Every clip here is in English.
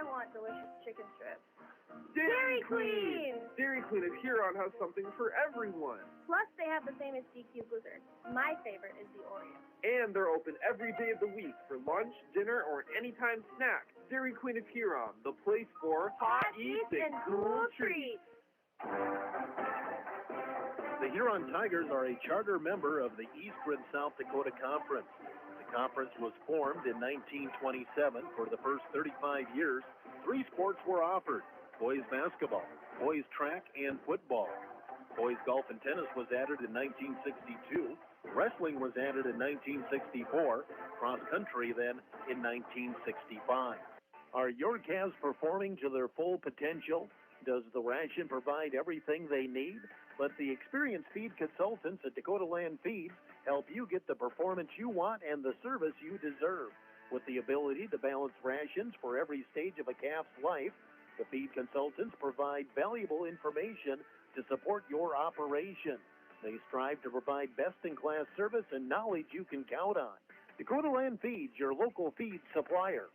I want delicious chicken strips. Dairy Queen! Dairy Queen of Huron has something for everyone. Plus, they have the famous DQ blizzard. My favorite is the Oreo. And they're open every day of the week for lunch, dinner, or an anytime snack. Dairy Queen of Huron, the place for hot eats and cool treats. The Huron Tigers are a charter member of the Eastern South Dakota Conference. The conference was formed in 1927. For the first 35 years, 3 sports were offered: boys basketball, boys track, and football. Boys golf and tennis was added in 1962. Wrestling was added in 1964. Cross country then in 1965. Are your calves performing to their full potential? Does the ration provide everything they need? Let the experienced feed consultants at Dakota Land Feeds help you get the performance you want and the service you deserve. With the ability to balance rations for every stage of a calf's life, the feed consultants provide valuable information to support your operation. They strive to provide best-in-class service and knowledge you can count on. Dakota Land Feeds, your local feed supplier.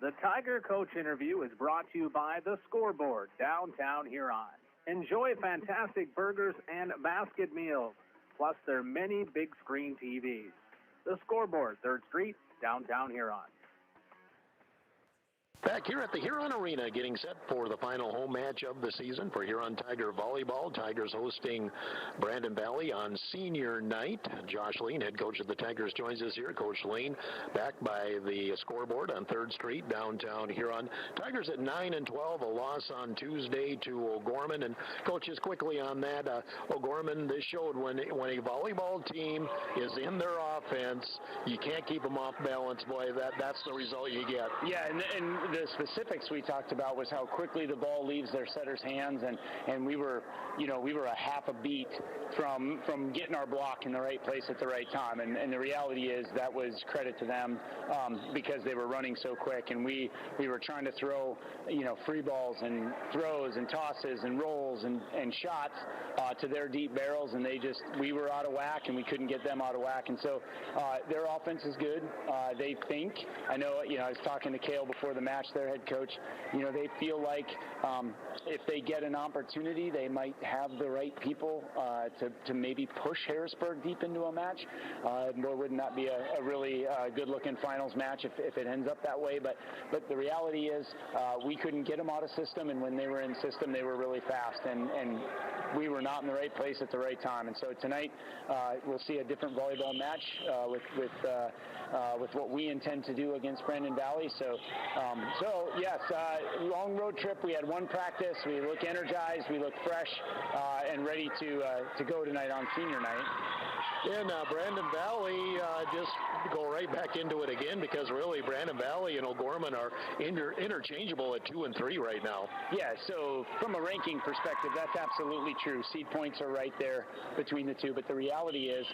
The Tiger Coach interview is brought to you by The Scoreboard, downtown Huron. Enjoy fantastic burgers and basket meals, plus their many big screen TVs. The Scoreboard, 3rd Street, downtown Huron. Back here at the Huron Arena, getting set for the final home match of the season for Huron Tiger Volleyball. Tigers hosting Brandon Valley on senior night. Josh Lane, head coach of the Tigers, joins us here. Coach Lane, backed by the Scoreboard on 3rd Street, downtown Huron. Tigers at 9-12, a loss on Tuesday to O'Gorman. And coaches, quickly on that, O'Gorman, this showed when a volleyball team is in their offense, you can't keep them off balance. Boy, that's the result you get. Yeah, and the specifics we talked about was how quickly the ball leaves their setter's hands, and we were a half a beat from getting our block in the right place at the right time, and the reality is that was credit to them because they were running so quick, and we were trying to throw free balls and throws and tosses and rolls and shots to their deep barrels, and we were out of whack, and we couldn't get them out of whack, and so their offense is good. They think, I was talking to Kale before the match, their head coach, they feel like if they get an opportunity, they might have the right people to maybe push Harrisburg deep into a match. Nor wouldn't that be a really good-looking finals match if it ends up that way. But the reality is we couldn't get them out of system, and when they were in system, they were really fast, and we were not in the right place at the right time. And so tonight we'll see a different volleyball match with what we intend to do against Brandon Valley. So yes, long road trip. We had one practice. We look energized. We look fresh and ready to go tonight on senior night. And Brandon Valley, just go right back into it again, because really Brandon Valley and O'Gorman are interchangeable at 2 and 3 right now. Yeah, so from a ranking perspective, that's absolutely true. Seed points are right there between the two, but the reality is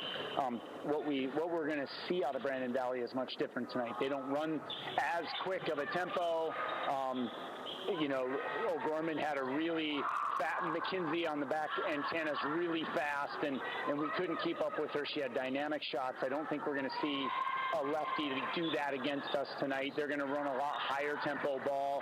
what we're going to see out of Brandon Valley is much different tonight. They don't run as quick of a tempo. O'Gorman had a really fat McKinsey on the back antennas, really fast, and we couldn't keep up with her. She had dynamic shots. I don't think we're going to see a lefty to do that against us tonight. They're going to run a lot higher tempo ball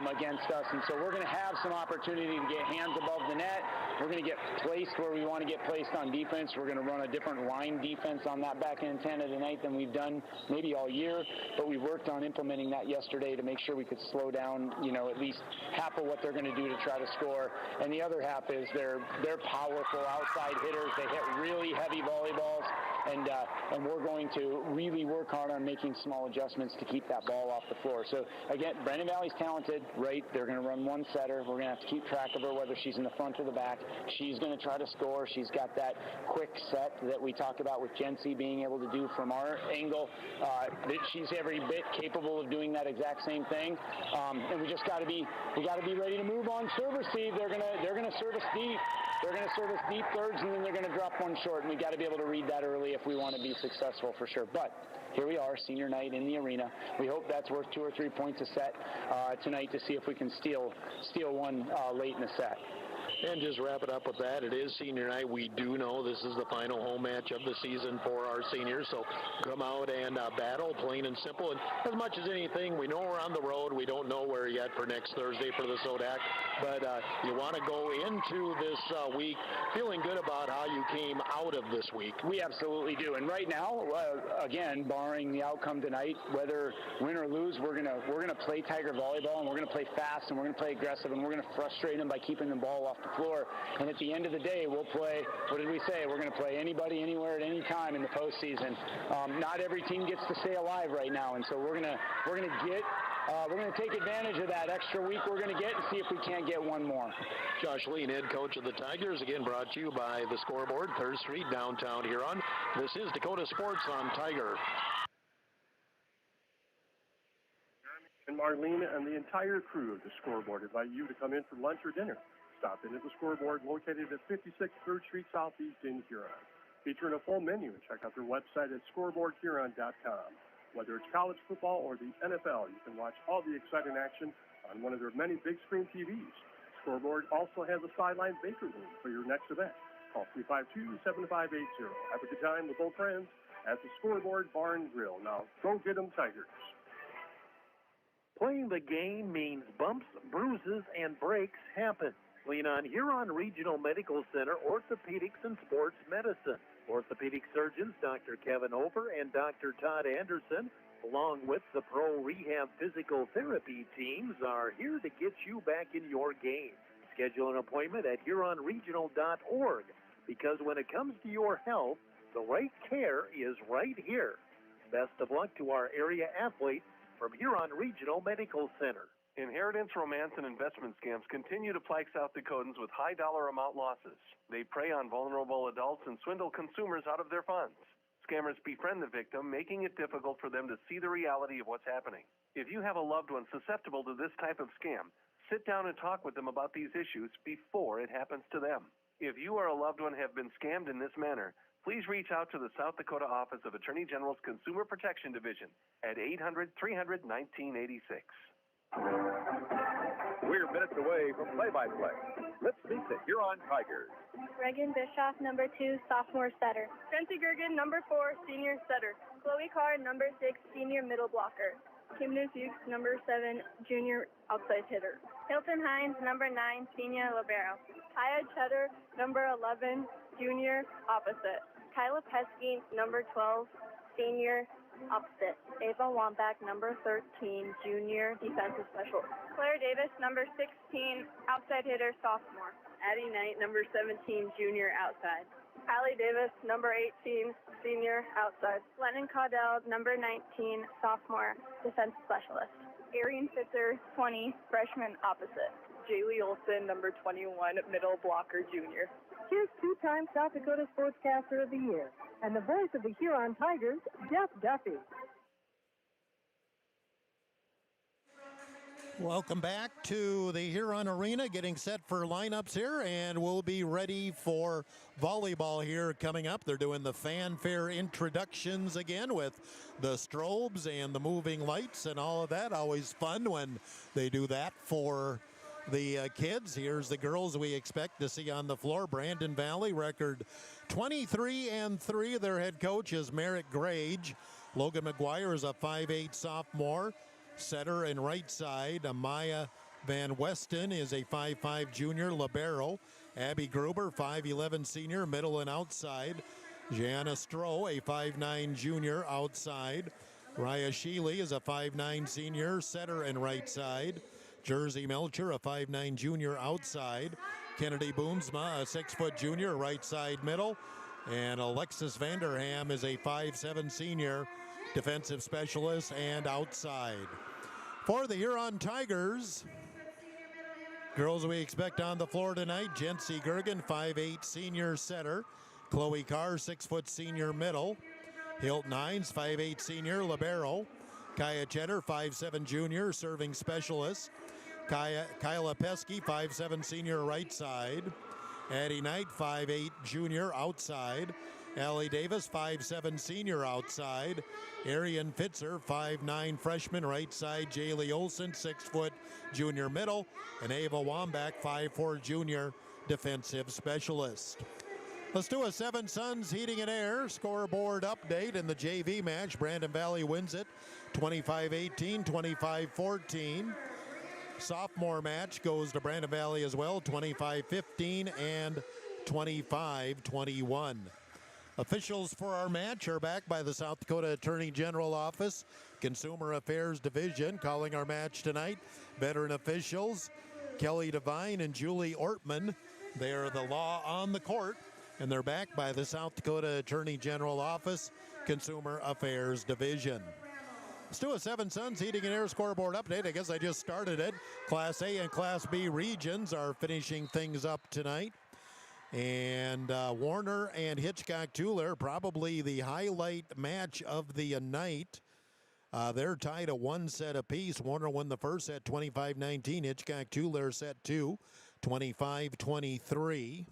against us, and so we're going to have some opportunity to get hands above the net. We're going to get placed where we want to get placed on defense. We're going to run a different line defense on that back antenna tonight than we've done maybe all year, but we worked on implementing that yesterday to make sure we could slow down, at least half of what they're going to do to try to score. And the other half is they're powerful outside hitters. They hit really heavy volleyballs, and we're going to really work hard on making small adjustments to keep that ball off the floor. So again, Brandon Valley's talented, right? They're going to run one setter. We're going to have to keep track of her, whether she's in the front or the back. She's going to try to score. She's got that quick set that we talk about with Jency being able to do from our angle. She's every bit capable of doing that exact same thing. And we got to be ready to move on service seed. They're going to service deep. They're going to service deep thirds, and then they're going to drop one short, and we got to be able to read that early if we want to be successful for sure. But here we are, senior night in the arena. We hope that's worth 2 or 3 points a set tonight to see if we can steal one late in the set. And just wrap it up with that. It is senior night. We do know this is the final home match of the season for our seniors. So come out and battle, plain and simple. And as much as anything, we know we're on the road. We don't know where yet for next Thursday for the Sodak. But you want to go into this week feeling good about how you came out of this week. We absolutely do. And right now, again, barring the outcome tonight, whether win or lose, we're gonna play Tiger volleyball, and we're gonna play fast, and we're gonna play aggressive, and we're gonna frustrate them by keeping the ball off the floor. And at the end of the day, we'll play. What did we say? We're gonna play anybody, anywhere, at any time in the postseason. Not every team gets to stay alive right now, and so we're gonna take advantage of that extra week we're gonna get and see if we can't get one more. Josh Lean, head coach of the Tigers, again brought to you by the Scoreboard, 3rd Street, downtown Huron. This is Dakota Sports on Tiger. And Marlene and the entire crew of the Scoreboard invite you to come in for lunch or dinner. Stop in at the Scoreboard located at 56 3rd Street Southeast in Huron. Featuring a full menu, and check out their website at scoreboardhuron.com. Whether it's college football or the NFL, you can watch all the exciting action on one of their many big screen TVs. Scoreboard also has a sideline bakery room for your next event. Call 352-7580. Have a good time with old friends at the Scoreboard Bar and Grill. Now, go get them Tigers. Playing the game means bumps, bruises, and breaks happen. Lean on Huron Regional Medical Center Orthopedics and Sports Medicine. Orthopedic surgeons Dr. Kevin Over and Dr. Todd Anderson, along with the Pro Rehab Physical Therapy teams, are here to get you back in your game. Schedule an appointment at HuronRegional.org, because when it comes to your health, the right care is right here. Best of luck to our area athletes from Huron Regional Medical Center. Inheritance, romance, and investment scams continue to plague South Dakotans with high dollar amount losses. They prey on vulnerable adults and swindle consumers out of their funds. Scammers befriend the victim, making it difficult for them to see the reality of what's happening. If you have a loved one susceptible to this type of scam, sit down and talk with them about these issues before it happens to them. If you or a loved one have been scammed in this manner, please reach out to the South Dakota Office of Attorney General's Consumer Protection Division at 800-300-1986. We're minutes away from play-by-play. Let's meet the Huron Tigers. Reagan Bischoff, number 2, sophomore setter. Spencer Gergen, number 4, senior setter. Chloe Carr, number 6, senior middle blocker. Kimna Fuchs, number 7, junior outside hitter. Hilton Hines, number 9, senior libero. Kaya Cheddar, number 11, junior opposite. Kyla Pesky, number 12, senior opposite. Ava Wambach, number 13, junior defensive specialist. Claire Davis, number 16, outside hitter, sophomore. Addie Knight, number 17, junior outside. Hallie Davis, number 18, senior outside. Lennon Caudell, number 19, sophomore, defense specialist. Arian Fitzer, 20, freshman opposite. Jaylee Olson, number 21, middle blocker, junior. Here's 2-time South Dakota Sportscaster of the Year and the voice of the Huron Tigers, Jeff Duffy. Welcome back to the Huron Arena, getting set for lineups here, and we'll be ready for volleyball here coming up. They're doing the fanfare introductions again with the strobes and the moving lights and all of that. Always fun when they do that for the kids. Here's the girls we expect to see on the floor. Brandon Valley, record 23-3. Their head coach is Merritt Grage. Logan McGuire is a 5'8 sophomore, setter and right side. Amaya Van Weston is a 5'5 junior libero. Abby Gruber, 5'11 senior, middle and outside. Jana Stroh, a 5'9 junior, outside. Raya Sheely is a 5'9 senior, setter and right side. Jersey Melcher, a 5'9 junior, outside. Kennedy Boomsma, a 6' junior, right side middle. And Alexis Vanderham is a 5'7 senior, defensive specialist and outside. For the Huron Tigers, girls we expect on the floor tonight: Jency Gergen, 5'8 senior setter. Chloe Carr, 6' senior middle. Hilton Hines, 5'8 senior libero. Kaya Cheddar, 5'7 junior, serving specialist. Kyla Pesky, 5'7 senior, right side. Addie Knight, 5'8 junior, outside. Allie Davis, 5'7 senior, outside. Arian Fitzer, 5'9 freshman, right side. Jaylee Olson, 6' junior, middle. And Ava Wambach, 5'4 junior, defensive specialist. Let's do a Seven Suns Heating and Air scoreboard update in the JV match. Brandon Valley wins it 25-18, 25-14. Sophomore match goes to Brandon Valley as well, 25-15 and 25-21. Officials for our match are back by the South Dakota Attorney General Office, Consumer Affairs Division. Calling our match tonight, veteran officials Kelly Devine and Julie Ortman. They are the law on the court, and they're backed by the South Dakota Attorney General Office, Consumer Affairs Division. Let's do a Seven Suns Heating and Air scoreboard update. I guess I just started it. Class A and Class B regions are finishing things up tonight. And Warner and Hitchcock-Tuller, probably the highlight match of the night. They're tied at one set apiece. Warner won the first set 25-19. Hitchcock-Tuller set two, 25-23.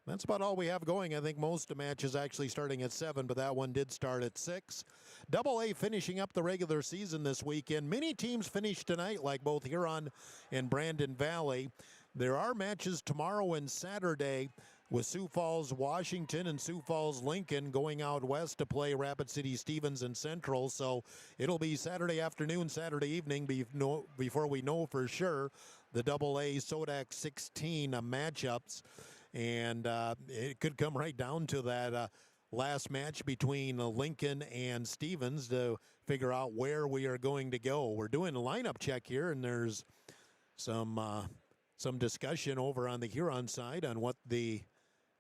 That's about all we have going. I think most of the matches actually starting at 7, but that one did start at 6. Double-A finishing up the regular season this weekend. Many teams finished tonight, like both Huron and Brandon Valley. There are matches tomorrow and Saturday with Sioux Falls, Washington, and Sioux Falls, Lincoln going out west to play Rapid City, Stevens, and Central. So it'll be Saturday afternoon, Saturday evening before we know for sure the Double-A Sodak 16 matchups. And it could come right down to that last match between Lincoln and Stevens to figure out where we are going to go. We're doing a lineup check here, and there's some discussion over on the Huron side on what the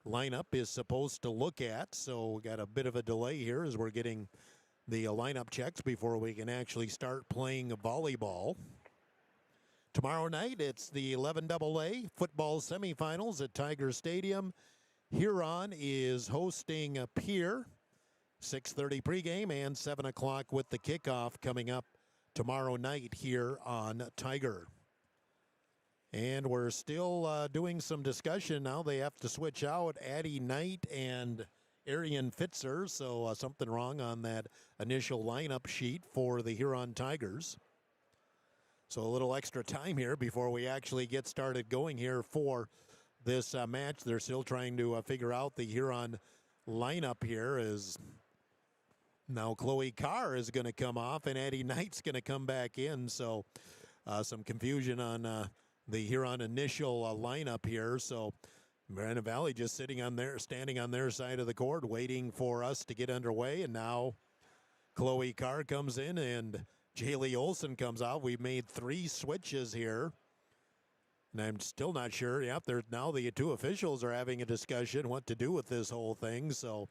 lineup is supposed to look at. So we got a bit of a delay here as we're getting the lineup checks before we can actually start playing volleyball. Tomorrow night, it's the 11AA football semifinals at Tiger Stadium. Huron is hosting Pierre, 6:30 pregame and 7 o'clock with the kickoff coming up tomorrow night here on Tiger. And we're still doing some discussion now. They have to switch out Addie Knight and Arian Fitzer, so something wrong on that initial lineup sheet for the Huron Tigers. So a little extra time here before we actually get started going here for this match. They're still trying to figure out the Huron lineup here. Is now Chloe Carr is going to come off and Addie Knight's going to come back in. So some confusion on the Huron initial lineup here. So Brandon Valley just standing on their side of the court, waiting for us to get underway. And now Chloe Carr comes in and Jaylee Olson comes out. We've made 3 switches here. And I'm still not sure. Yep, now the two officials are having a discussion what to do with this whole thing. So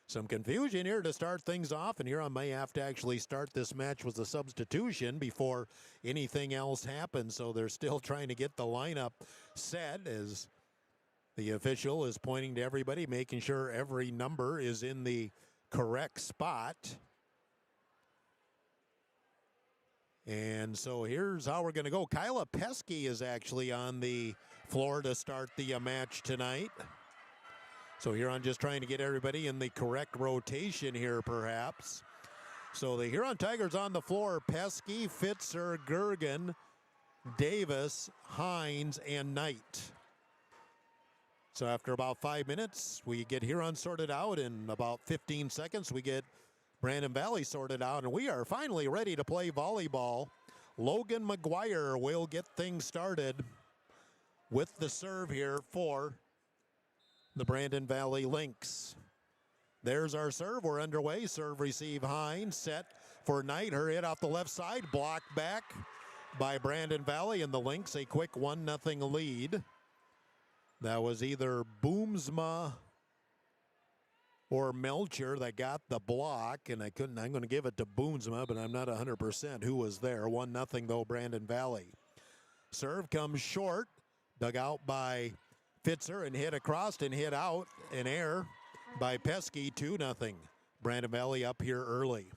some confusion here to start things off. And Huron may have to actually start this match with a substitution before anything else happens. So they're still trying to get the lineup set as the official is pointing to everybody, making sure every number is in the correct spot. And so here's how we're going to go. Kyla Pesky is actually on the floor to start the match tonight. So Huron just trying to get everybody in the correct rotation here, perhaps. So the Huron Tigers on the floor: Pesky, Fitzer, Gergen, Davis, Hines, and Knight. So after about 5 minutes, we get Huron sorted out. In about 15 seconds, we get Brandon Valley sorted out, and we are finally ready to play volleyball. Logan McGuire will get things started with the serve here for the Brandon Valley Lynx. There's our serve. We're underway. Serve, receive, Hines. Set for Knight. Her hit off the left side. Blocked back by Brandon Valley, and the Lynx a quick 1-0 lead. That was either Boomsma or Melcher that got the block, and I'm going to give it to Boomsma, but I'm not 100% who was there. 1-0 though, Brandon Valley. Serve comes short, dug out by Fitzer and hit across and hit out in air by Pesky. 2-0. Brandon Valley up here early.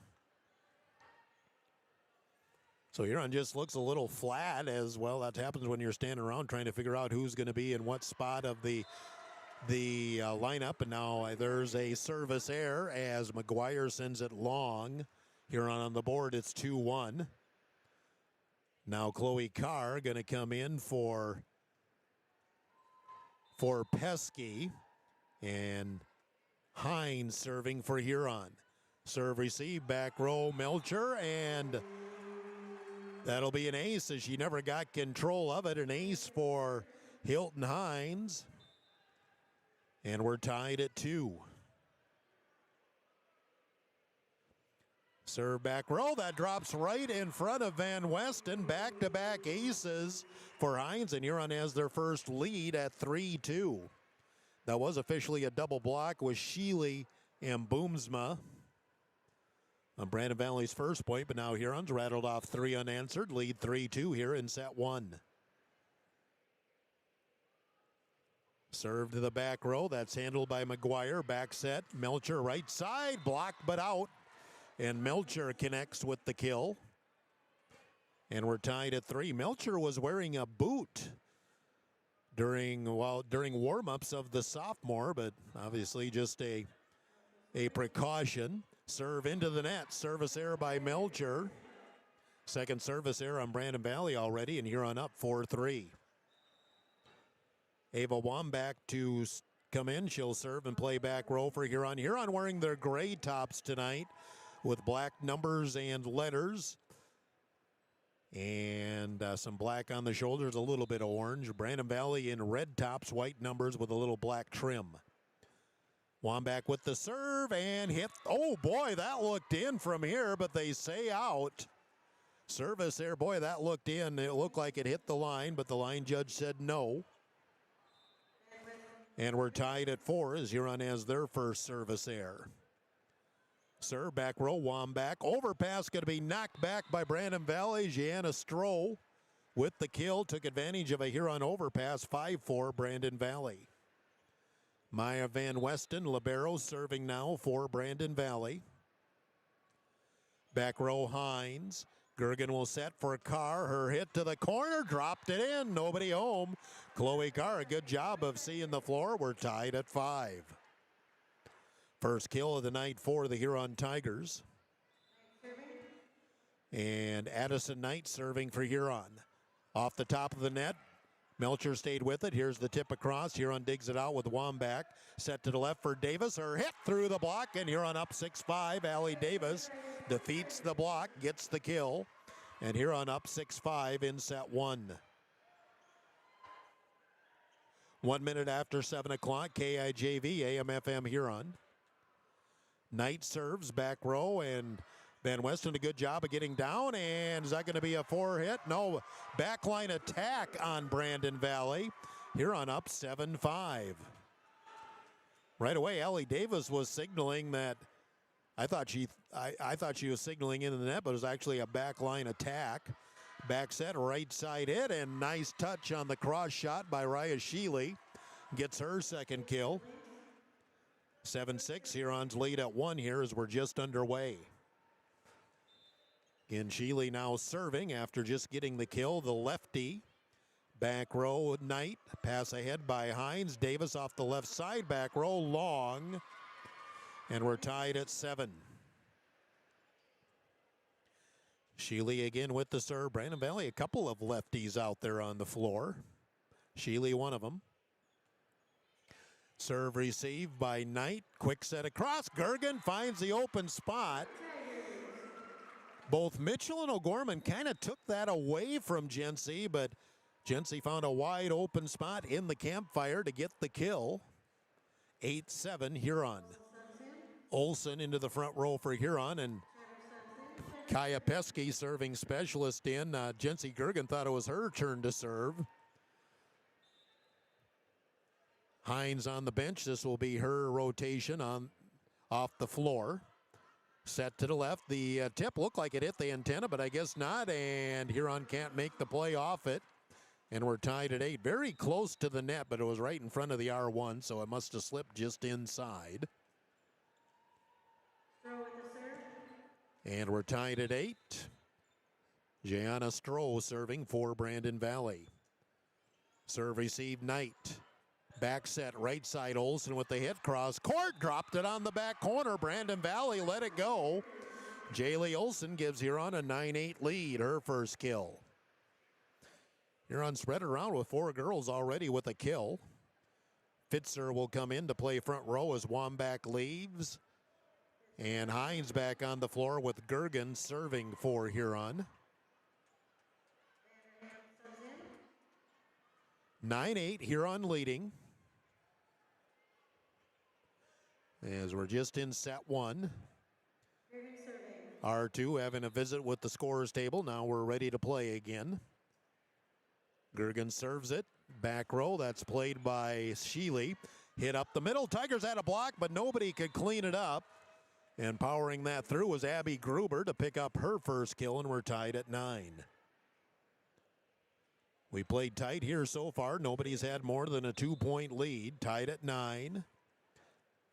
So Huron just looks a little flat as well. That happens when you're standing around trying to figure out who's going to be in what spot of the lineup. And now there's a service error as McGuire sends it long. Huron on the board, it's 2-1. Now Chloe Carr going to come in for for Pesky. And Hines serving for Huron. Serve receive, back row, Melcher, and that'll be an ace as she never got control of it. An ace for Hilton Hines. And we're tied at 2. Serve back row, that drops right in front of Van Westen. Back-to-back aces for Hines, and Huron has their first lead at 3-2. That was officially a double block with Sheely and Boomsma on Brandon Valley's first point, but now Huron's rattled off 3 unanswered, lead 3-2 here in set 1. Serve to the back row, that's handled by McGuire. Back set, Melcher right side, blocked but out. And Melcher connects with the kill. And we're tied at 3. Melcher was wearing a boot during warm-ups of the sophomore, but obviously just a precaution. Serve into the net. Service error by Melcher. Second service error on Brandon Valley already, and Huron up 4-3. Ava Wambach to come in. She'll serve and play back row for Huron. Huron wearing their gray tops tonight with black numbers and letters. And some black on the shoulders, a little bit of orange. Brandon Valley in red tops, white numbers with a little black trim. Wambach with the serve and hit. Oh boy, that looked in from here, but they say out. Service there, boy, that looked in. It looked like it hit the line, but the line judge said no. And we're tied at 4 as Huron has their first service error. Serve back row, Wambach. Overpass going to be knocked back by Brandon Valley. Gianna Stroh with the kill. Took advantage of a Huron overpass. 5-4 Brandon Valley. Maya Van Westen, libero, serving now for Brandon Valley. Back row, Hines. Gergen will set for Carr. Her hit to the corner, dropped it in. Nobody home. Chloe Carr, a good job of seeing the floor. We're tied at 5. First kill of the night for the Huron Tigers. And Addison Knight serving for Huron. Off the top of the net, Melcher stayed with it. Here's the tip across. Huron digs it out with Wambach. Set to the left for Davis. Her hit through the block, and Huron up 6-5. Allie Davis defeats the block, gets the kill. And Huron up 6-5 in set 1. 1 minute after 7 o'clock, KIJV, AM/FM Huron. Knight serves back row, and Van Westen a good job of getting down. And is that going to be a 4 hit? No, backline attack on Brandon Valley. Huron up 7-5. Right away, Allie Davis was signaling that. I thought she was signaling into the net, but it was actually a backline attack. Back set, right side hit, and nice touch on the cross shot by Raya Sheely. Gets her second kill. 7-6, Huron's lead at 1 here as we're just underway. Again, Sheely now serving after just getting the kill. The lefty. Back row, Knight. Pass ahead by Hines. Davis off the left side. Back row, long. And we're tied at 7. Sheely again with the serve. Brandon Valley, a couple of lefties out there on the floor. Sheely, one of them. Serve received by Knight. Quick set across. Gergen finds the open spot. Both Mitchell and O'Gorman kind of took that away from Jency, but Jency found a wide open spot in the campfire to get the kill. 8-7 Huron. Olsen into the front row for Huron, and Kaya Pesky serving specialist in. Jency Gergen thought it was her turn to serve. Hines on the bench. This will be her rotation off the floor. Set to the left. The tip looked like it hit the antenna, but I guess not. And Huron can't make the play off it. And we're tied at 8. Very close to the net, but it was right in front of the R1, so it must have slipped just inside. And we're tied at 8. Gianna Stroh serving for Brandon Valley. Serve received Knight. Back set, right side, Olsen with the hit. Cross court, dropped it on the back corner. Brandon Valley let it go. Jaylee Olsen gives Huron a 9-8 lead, her first kill. Huron spread it around with 4 girls already with a kill. Fitzer will come in to play front row as Wambach leaves. And Hines back on the floor with Gergen serving for Huron. 9-8, Huron leading. As we're just in set one. R2 having a visit with the scorer's table. Now we're ready to play again. Gergen serves it. Back row, that's played by Sheely. Hit up the middle. Tigers had a block, but nobody could clean it up. And powering that through was Abby Gruber to pick up her first kill, and we're tied at 9. We played tight here so far. Nobody's had more than a 2-point lead. Tied at 9.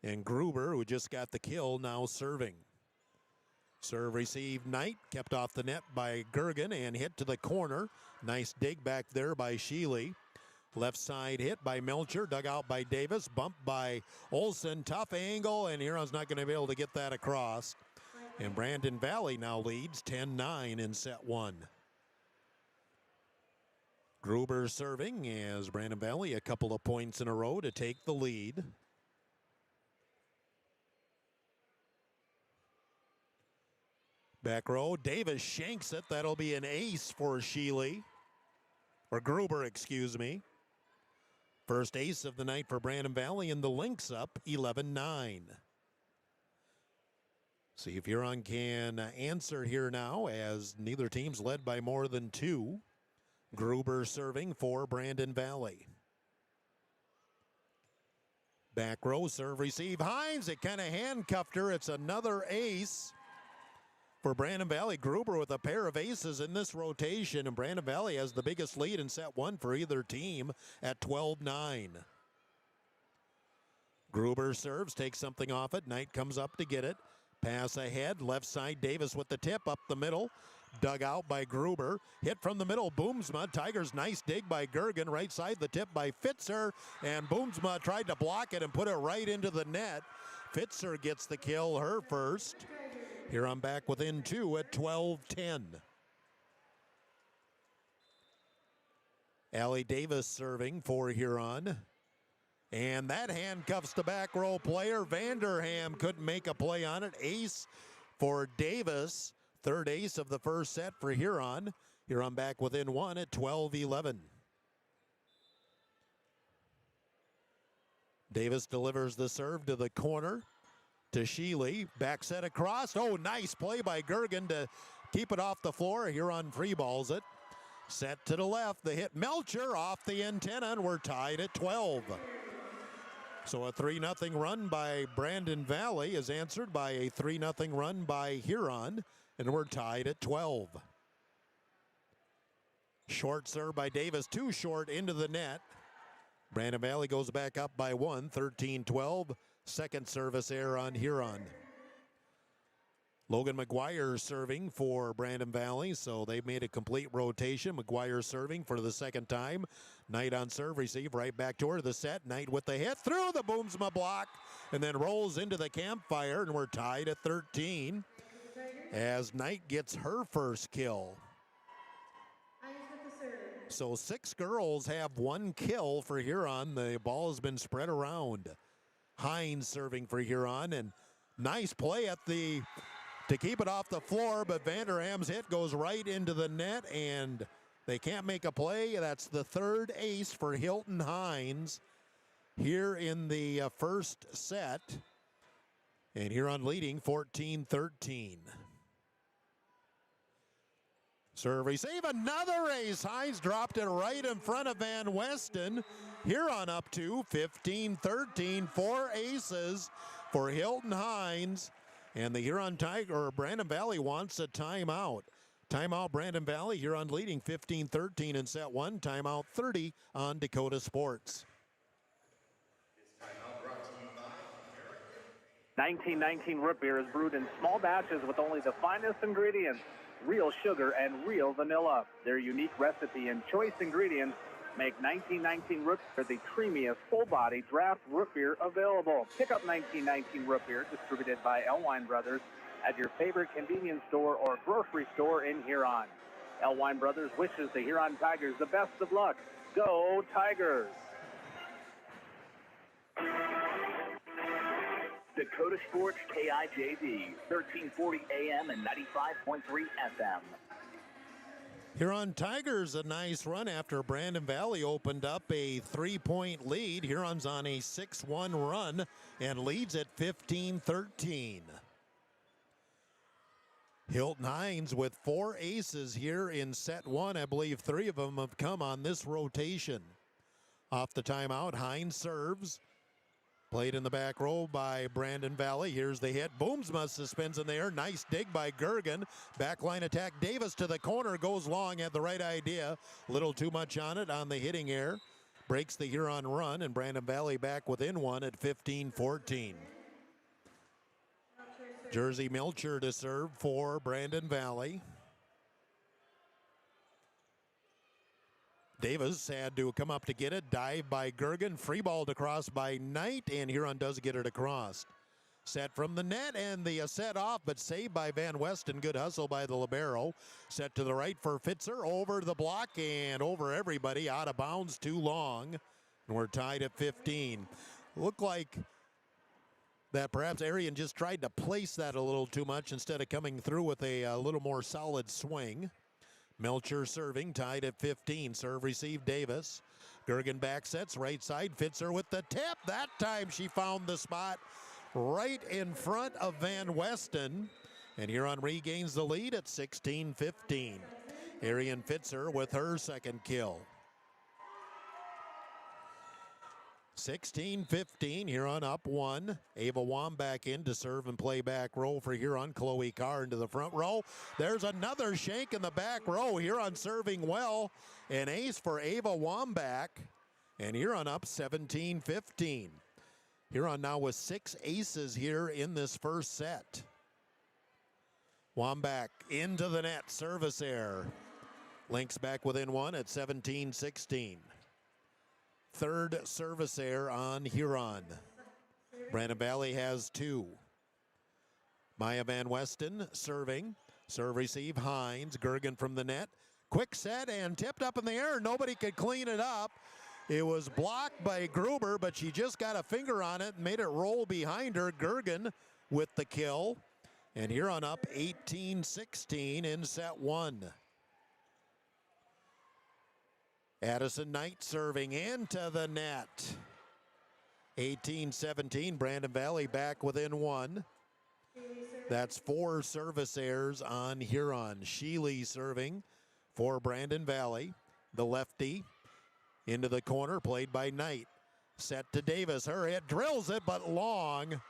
And Gruber, who just got the kill, now serving. Serve received Knight, kept off the net by Gergen and hit to the corner. Nice dig back there by Sheely. Left side hit by Melcher, dug out by Davis, bumped by Olsen. Tough angle, and Huron's not going to be able to get that across. And Brandon Valley now leads 10-9 in set one. Gruber serving as Brandon Valley a couple of points in a row to take the lead. Back row, Davis shanks it. That'll be an ace for Sheely. Or Gruber, excuse me. First ace of the night for Brandon Valley, and the Lynx up 11-9. See if Huron can answer here now, as neither team's led by more than 2. Gruber serving for Brandon Valley. Back row, serve receive. Hines, it kind of handcuffed her. It's another ace for Brandon Valley. Gruber with a pair of aces in this rotation, and Brandon Valley has the biggest lead in set one for either team at 12-9. Gruber serves, takes something off it. Knight comes up to get it. Pass ahead, left side, Davis with the tip up the middle. Dug out by Gruber. Hit from the middle, Boomsma. Tigers nice dig by Gergen. Right side, the tip by Fitzer. And Boomsma tried to block it and put it right into the net. Fitzer gets the kill, her first. Huron back within 2 at 12-10. Allie Davis serving for Huron. And that handcuffs the back row player. Vanderham couldn't make a play on it. Ace for Davis. Third ace of the first set for Huron. Huron back within 1 at 12-11. Davis delivers the serve to the corner to Sheely. Back set across. Oh, nice play by Gergen to keep it off the floor. Huron free balls it. Set to the left. The hit Melcher off the antenna, and we're tied at 12. So a 3-0 run by Brandon Valley is answered by a 3-0 run by Huron, and we're tied at 12. Short serve by Davis, too short into the net. Brandon Valley goes back up by 1, 13-12. Second service error on Huron. Logan McGuire serving for Brandon Valley, so they've made a complete rotation. McGuire serving for the second time. Knight on serve, receive, right back to her. The set, Knight with the hit through the Boomsma block, and then rolls into the campfire, and we're tied at 13 as Knight gets her first kill. So 6 girls have 1 kill for Huron. The ball has been spread around. Hines serving for Huron, and nice play at the to keep it off the floor, but Vanderham's hit goes right into the net, and they can't make a play. That's the third ace for Hilton Hines here in the first set, and Huron leading 14-13. Serve receive, another ace. Hines dropped it right in front of Van Weston. Huron up to 15-13, 4 aces for Hilton Hines. And the Huron Tiger, or Brandon Valley, wants a timeout. Timeout Brandon Valley. Huron leading 15-13 in set 1. Timeout 30 on Dakota Sports. 1919 root beer is brewed in small batches with only the finest ingredients, real sugar and real vanilla. Their unique recipe and choice ingredients make 1919 root beer the creamiest full-body draft root beer available. Pick up 1919 root beer, distributed by Elwine Brothers, at your favorite convenience store or grocery store in Huron. Elwine Brothers wishes the Huron Tigers the best of luck. Go Tigers! Dakota Sports KIJD, 1340 AM and 95.3 FM. Huron Tigers, a nice run after Brandon Valley opened up a 3-point lead. Huron's on a 6-1 run and leads at 15-13. Hilton Hines with 4 aces here in set 1. I believe 3 of them have come on this rotation. Off the timeout, Hines serves. Played in the back row by Brandon Valley. Here's the hit. Boomsma suspends in the air. Nice dig by Gergen. Backline attack. Davis to the corner. Goes long. Had the right idea. Little too much on it on the hitting air. Breaks the Huron run, and Brandon Valley back within 1 at 15-14. Jersey Milcher to serve for Brandon Valley. Davis had to come up to get it. Dive by Gergen. Free balled across by Knight, and Huron does get it across. Set from the net, and the set off, but saved by Van Weston. Good hustle by the libero. Set to the right for Fitzer. Over the block and over everybody. Out of bounds, too long. And we're tied at 15. Looked like that perhaps Arian just tried to place that a little too much instead of coming through with a little more solid swing. Melcher serving, tied at 15. Serve receive Davis. Gergen back sets, right side. Fitzer with the tip. That time she found the spot right in front of Van Weston. And Huron regains the lead at 16-15. Arian Fitzer with her second kill. 16-15, Huron up 1. Ava Wambach in to serve and play back row for Huron. Chloe Carr into the front row. There's another shank in the back row. Huron serving well. An ace for Ava Wambach. And Huron up 17-15. Huron now with 6 aces here in this first set. Wambach into the net. Service error. Links back within 1 at 17-16. Third service error on Huron. Brandon Valley has 2. Maya Van Weston serving. Serve receive Hines. Gergen from the net. Quick set and tipped up in the air. Nobody could clean it up. It was blocked by Gruber, but she just got a finger on it and made it roll behind her. Gergen with the kill. And Huron up 18-16 in set 1. Addison Knight serving into the net. 18-17, Brandon Valley back within 1. That's 4 service errors on Huron. Sheely serving for Brandon Valley. The lefty into the corner, played by Knight. Set to Davis. Her hit drills it, but long.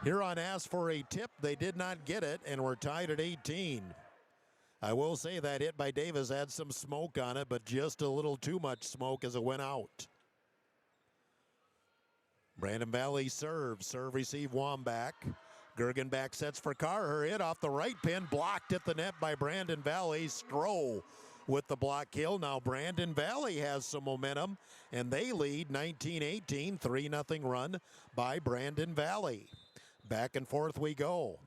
Huron asked for a tip. They did not get it, and we're tied at 18. I will say that hit by Davis had some smoke on it, but just a little too much smoke as it went out. Brandon Valley serves. Serve receive Wambach. Gergen back sets for Carr. Her hit off the right pin, blocked at the net by Brandon Valley. Stroh with the block kill. Now Brandon Valley has some momentum, and they lead 19-18, 3-0 run by Brandon Valley. Back and forth we go.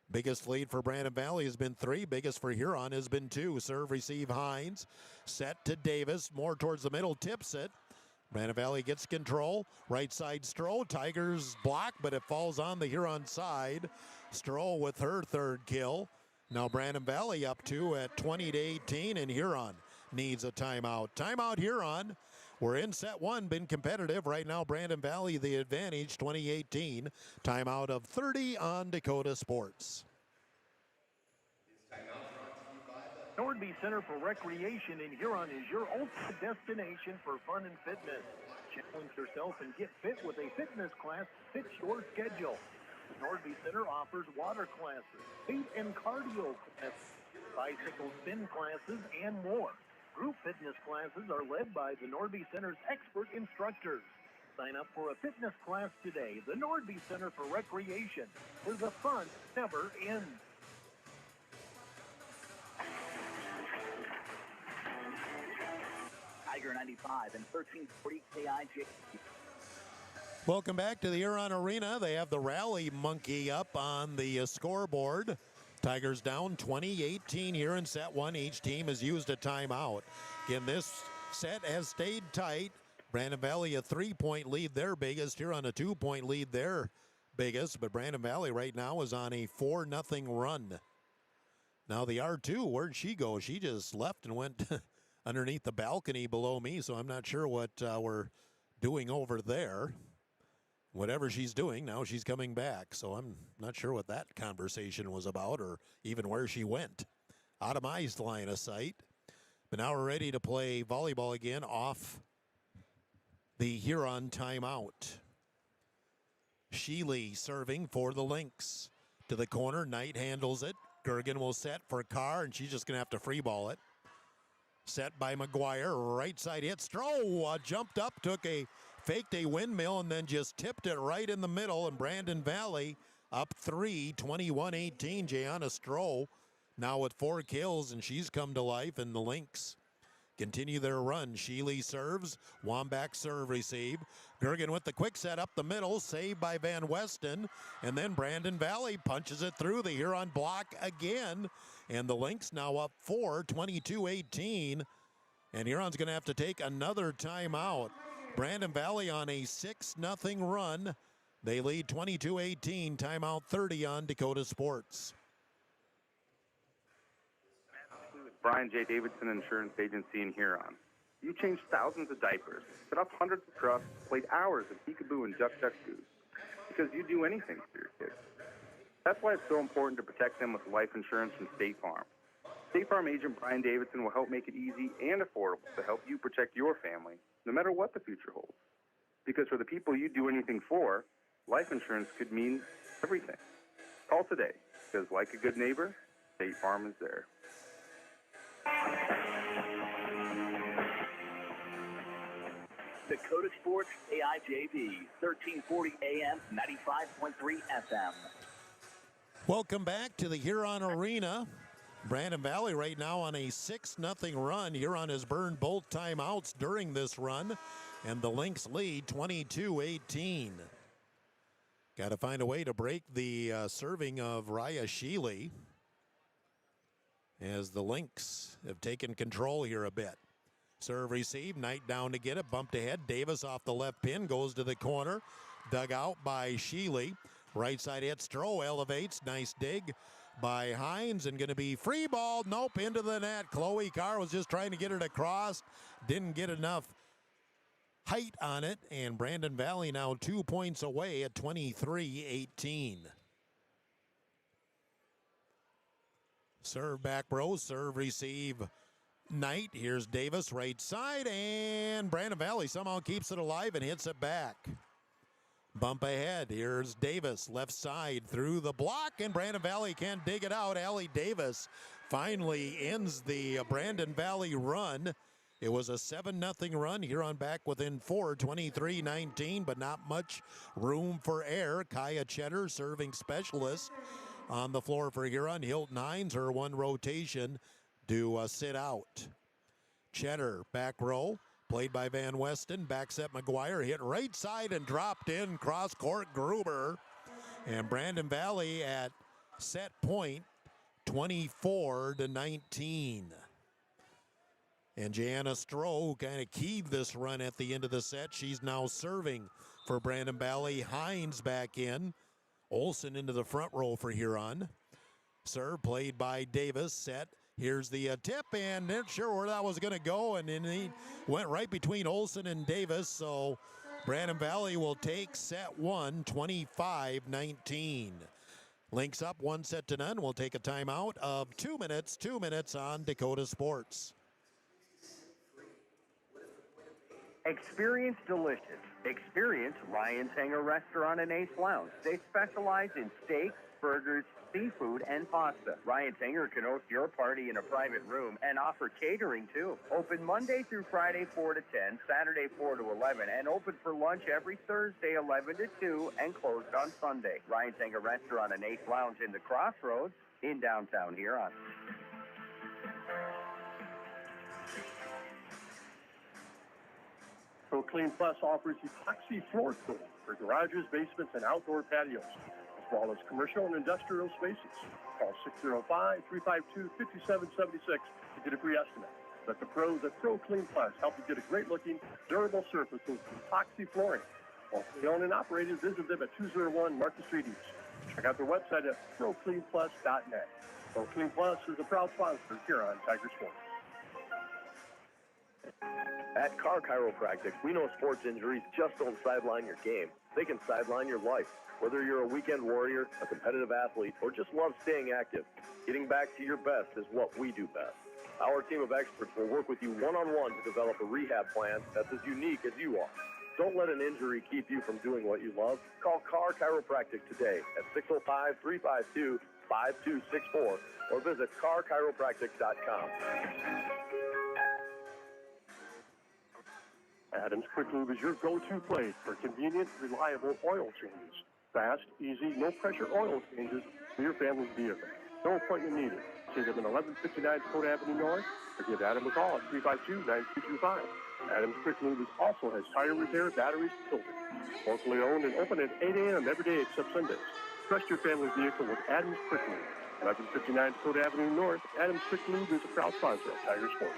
Biggest lead for Brandon Valley has been 3. Biggest for Huron has been 2. Serve receive Hines. Set to Davis. More towards the middle. Tips it. Brandon Valley gets control. Right side Stroh. Tigers block, but it falls on the Huron side. Stroh with her third kill. Now Brandon Valley up 2 at 20-18, and Huron needs a timeout. Timeout Huron. We're in set 1, been competitive. Right now, Brandon Valley the advantage, 2018. Timeout of 30 on Dakota Sports. Nordby Center for Recreation in Huron is your ultimate destination for fun and fitness. Challenge yourself and get fit with a fitness class that fits your schedule. Nordby Center offers water classes, weight and cardio classes, bicycle spin classes, and more. Group fitness classes are led by the Nordby Center's expert instructors. Sign up for a fitness class today. The Nordby Center for Recreation, where the fun never ends. Tiger 95 and 1340 KIJ. Welcome back to the Huron Arena. They have the rally monkey up on the scoreboard. Tigers down 20-18 here in set 1. Each team has used a timeout. Again, this set has stayed tight. Brandon Valley a 3-point lead, their biggest. Huron a 2-point lead, their biggest. But Brandon Valley right now is on a 4-0 run. Now the R2, where'd she go? She just left and went underneath the balcony below me, so I'm not sure what we're doing over there. Whatever she's doing, now she's coming back, so I'm not sure what that conversation was about or even where she went. Out of my line of sight. But now we're ready to play volleyball again off the Huron timeout. Sheely serving for the Lynx. To the corner, Knight handles it. Gergen will set for Carr, and she's just going to have to free ball it. Set by McGuire, right side hit. Stroh jumped up, faked a windmill, and then just tipped it right in the middle, and Brandon Valley up 3, 21-18. Jayana Stroh now with 4 kills, and she's come to life, and the Lynx continue their run. Sheely serves. Wambach serve receive. Gergen with the quick set up the middle. Saved by Van Weston. And then Brandon Valley punches it through the Huron block again. And the Lynx now up 4, 22-18. And Huron's going to have to take another timeout. Brandon Valley on a 6-0 run. They lead 22-18. Timeout 30 on Dakota Sports. Brian J. Davidson Insurance Agency in Huron. You changed thousands of diapers, set up hundreds of trucks, played hours of peekaboo and duck goose, because you do anything for your kids. That's why it's so important to protect them with life insurance from State Farm. State Farm agent Brian Davidson will help make it easy and affordable to help you protect your family, no matter what the future holds. Because for the people you do anything for, life insurance could mean everything. Call today, because like a good neighbor, State Farm is there. Dakota Sports KIJV, 1340 AM, 95.3 FM. Welcome back to the Huron Arena. Brandon Valley right now on a 6-0 run. Huron has burned both timeouts during this run, and the Lynx lead 22-18. Got to find a way to break the serving of Raya Sheely, as the Lynx have taken control here a bit. Serve receive, Knight down to get it, bumped ahead. Davis off the left pin, goes to the corner. Dug out by Sheely. Right side hit, Stroh elevates, nice dig by Hines, and going to be free ball. Nope, into the net. Chloe Carr was just trying to get it across. Didn't get enough height on it, and Brandon Valley now 2 points away at 23-18. Serve back row, serve receive Knight. Here's Davis right side, and Brandon Valley somehow keeps it alive and hits it back. Bump ahead. Here's Davis left side through the block, and Brandon Valley can't dig it out. Allie Davis finally ends the Brandon Valley run. It was a 7-0 run. Huron back within 4, 23-19, but not much room for error. Kaya Cheddar, serving specialist, on the floor for Huron. Hilton Hines, her one rotation to sit out. Cheddar, back row, played by Van Weston. Back set McGuire, hit right side and dropped in. Cross court, Gruber. And Brandon Valley at set point, 24-19. And Jayana Stroh kind of keyed this run at the end of the set. She's now serving for Brandon Valley. Hines back in. Olsen into the front row for Huron. Serve played by Davis. Set. Here's the tip, and not sure where that was going to go, and then he went right between Olsen and Davis. So Brandon Valley will take set 1, 25-19. Lynx up 1-0. We'll take a timeout of 2 minutes. 2 minutes on Dakota Sports. Experience delicious. Experience Ryan's Hangar Restaurant and Ace Lounge. They specialize in steaks, burgers, seafood, and pasta. Ryan's Hangar can host your party in a private room and offer catering too. Open Monday through Friday 4 to 10, Saturday 4 to 11, and open for lunch every Thursday 11 to 2 and closed on Sunday. Ryan's Hangar Restaurant and Ace Lounge in the Crossroads in downtown Huron. Proclaim Plus offers epoxy floor coating for garages, basements, and outdoor patios, as well as commercial and industrial spaces. Call 605-352-5776 to get a free estimate. Let the pros at Pro Clean Plus help you get a great-looking, durable surface with epoxy flooring. Locally owned and operated, visit them at 201 Market Street East. Check out their website at procleanplus.net. Pro Clean Plus is a proud sponsor here on Tiger Sports. At Car Chiropractic, we know sports injuries just don't sideline your game. They can sideline your life. Whether you're a weekend warrior, a competitive athlete, or just love staying active, getting back to your best is what we do best. Our team of experts will work with you one-on-one to develop a rehab plan that's as unique as you are. Don't let an injury keep you from doing what you love. Call Car Chiropractic today at 605-352-5264 or visit carchiropractic.com. Adams Quick Lube is your go-to place for convenient, reliable oil changes. Fast, easy, no-pressure oil changes for your family's vehicle. No appointment needed. See them in 1159 Dakota Avenue North or give Adam a call at 352-9225. Adams Quick Lube also has tire repair, batteries, and filters. Locally owned and open at 8 a.m. every day except Sundays. Trust your family's vehicle with Adams Quick Lube. 1159 Dakota Avenue North, Adams Quick Lube is a proud sponsor of Tiger Sports.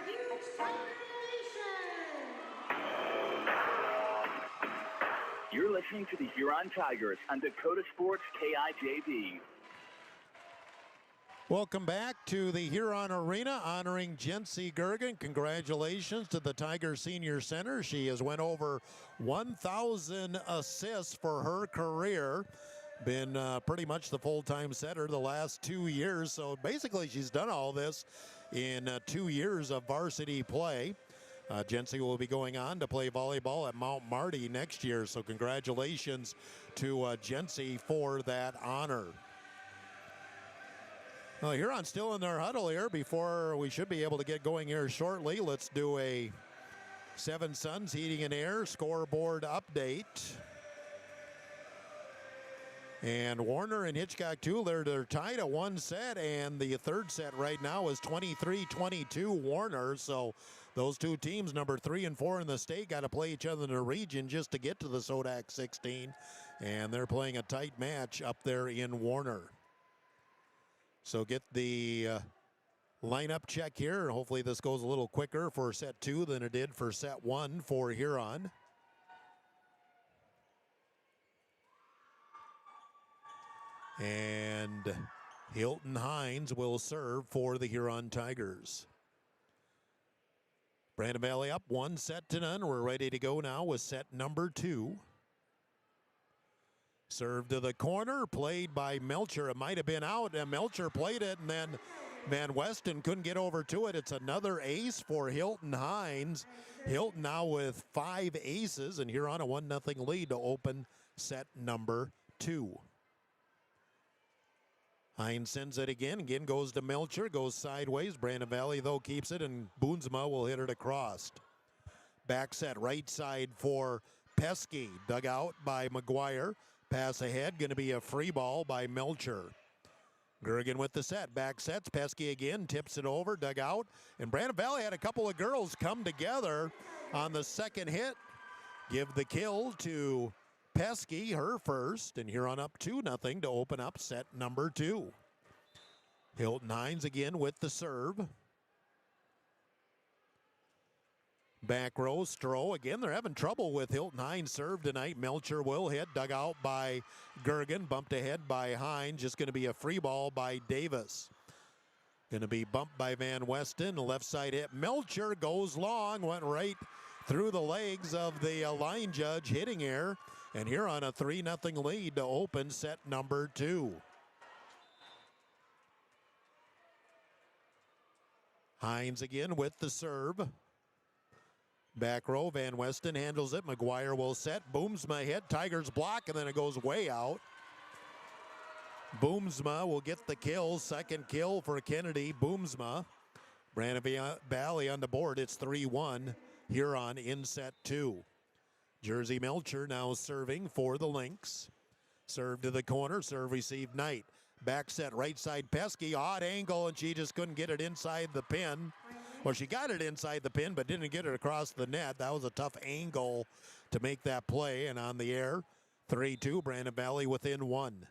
You're listening to the Huron Tigers on Dakota Sports KIJV. Welcome back to the Huron Arena, honoring Jency Gergen. Congratulations to the Tiger Senior Center. She has went over 1,000 assists for her career. Been pretty much the full-time setter the last 2 years. So basically she's done all this in 2 years of varsity play. Jency will be going on to play volleyball at Mount Marty next year. So congratulations to Jency for that honor. Well, Huron's still in their huddle here before we should be able to get going here shortly. Let's do a Seven Suns Heating and Air scoreboard update. And Warner and Hitchcock, too, they're tied at one set, and the third set right now is 23-22 Warner. So those two teams, number 3 and 4 in the state, got to play each other in the region just to get to the Sodak 16. And they're playing a tight match up there in Warner. So get the lineup check here. Hopefully this goes a little quicker for set 2 than it did for set 1 for Huron. And Hilton Hines will serve for the Huron Tigers. Brandon Valley up 1-0. We're ready to go now with set number 2. Serve to the corner, played by Melcher. It might have been out, and Melcher played it, and then Van Weston couldn't get over to it. It's another ace for Hilton Hines. Hilton now with 5 aces, and Huron a 1-0 lead to open set number 2. Hines sends it again goes to Melcher, goes sideways. Brandon Valley, though, keeps it, and Boonsma will hit it across. Back set, right side for Pesky, dug out by McGuire. Pass ahead, going to be a free ball by Melcher. Gergen with the set, back sets, Pesky again, tips it over, dug out. And Brandon Valley had a couple of girls come together on the second hit. Give the kill to Pesky, her first, and Huron up 2-0 to open up set number 2. Hilton Hines again with the serve. Back row, Stroh. Again, they're having trouble with Hilton Hines' serve tonight. Melcher will hit, dug out by Gergen, bumped ahead by Hines. Just going to be a free ball by Davis. Going to be bumped by Van Weston. Left side hit. Melcher goes long, went right through the legs of the line judge, hitting air. And here on a 3-0 lead to open set number 2. Hines again with the serve. Back row, Van Weston handles it. McGuire will set. Boomsma hit. Tigers block, and then it goes way out. Boomsma will get the kill. Second kill for Kennedy. Boomsma. Brandon Valley on the board. It's 3-1. Huron in set 2. Jersey Melcher now serving for the Lynx. Serve to the corner. Serve received Knight. Back set, right side Pesky. Odd angle, and she just couldn't get it inside the pin. Well, she got it inside the pin, but didn't get it across the net. That was a tough angle to make that play. And on the air, 3-2, Brandon Valley within 1.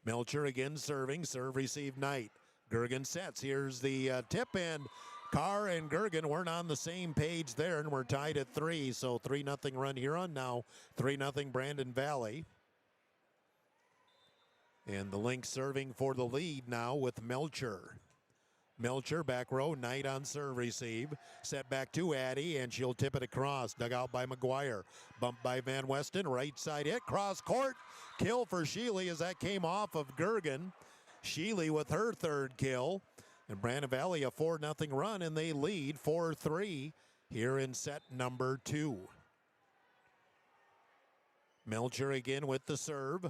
Melcher again serving. Serve received Knight. Gergen sets. Here's the tip, and Carr and Gergen weren't on the same page there, and we're tied at 3. So 3-0 run Huron, now 3-0 Brandon Valley. And the Lynx serving for the lead now with Melcher. Melcher back row, Knight on serve receive. Set back to Addy, and she'll tip it across. Dug out by McGuire. Bumped by Van Westen. Right side hit. Cross court. Kill for Sheely as that came off of Gergen. Sheely with her 3rd kill. And Brandon Valley a 4-0 run, and they lead 4-3 here in set number 2. Melcher again with the serve.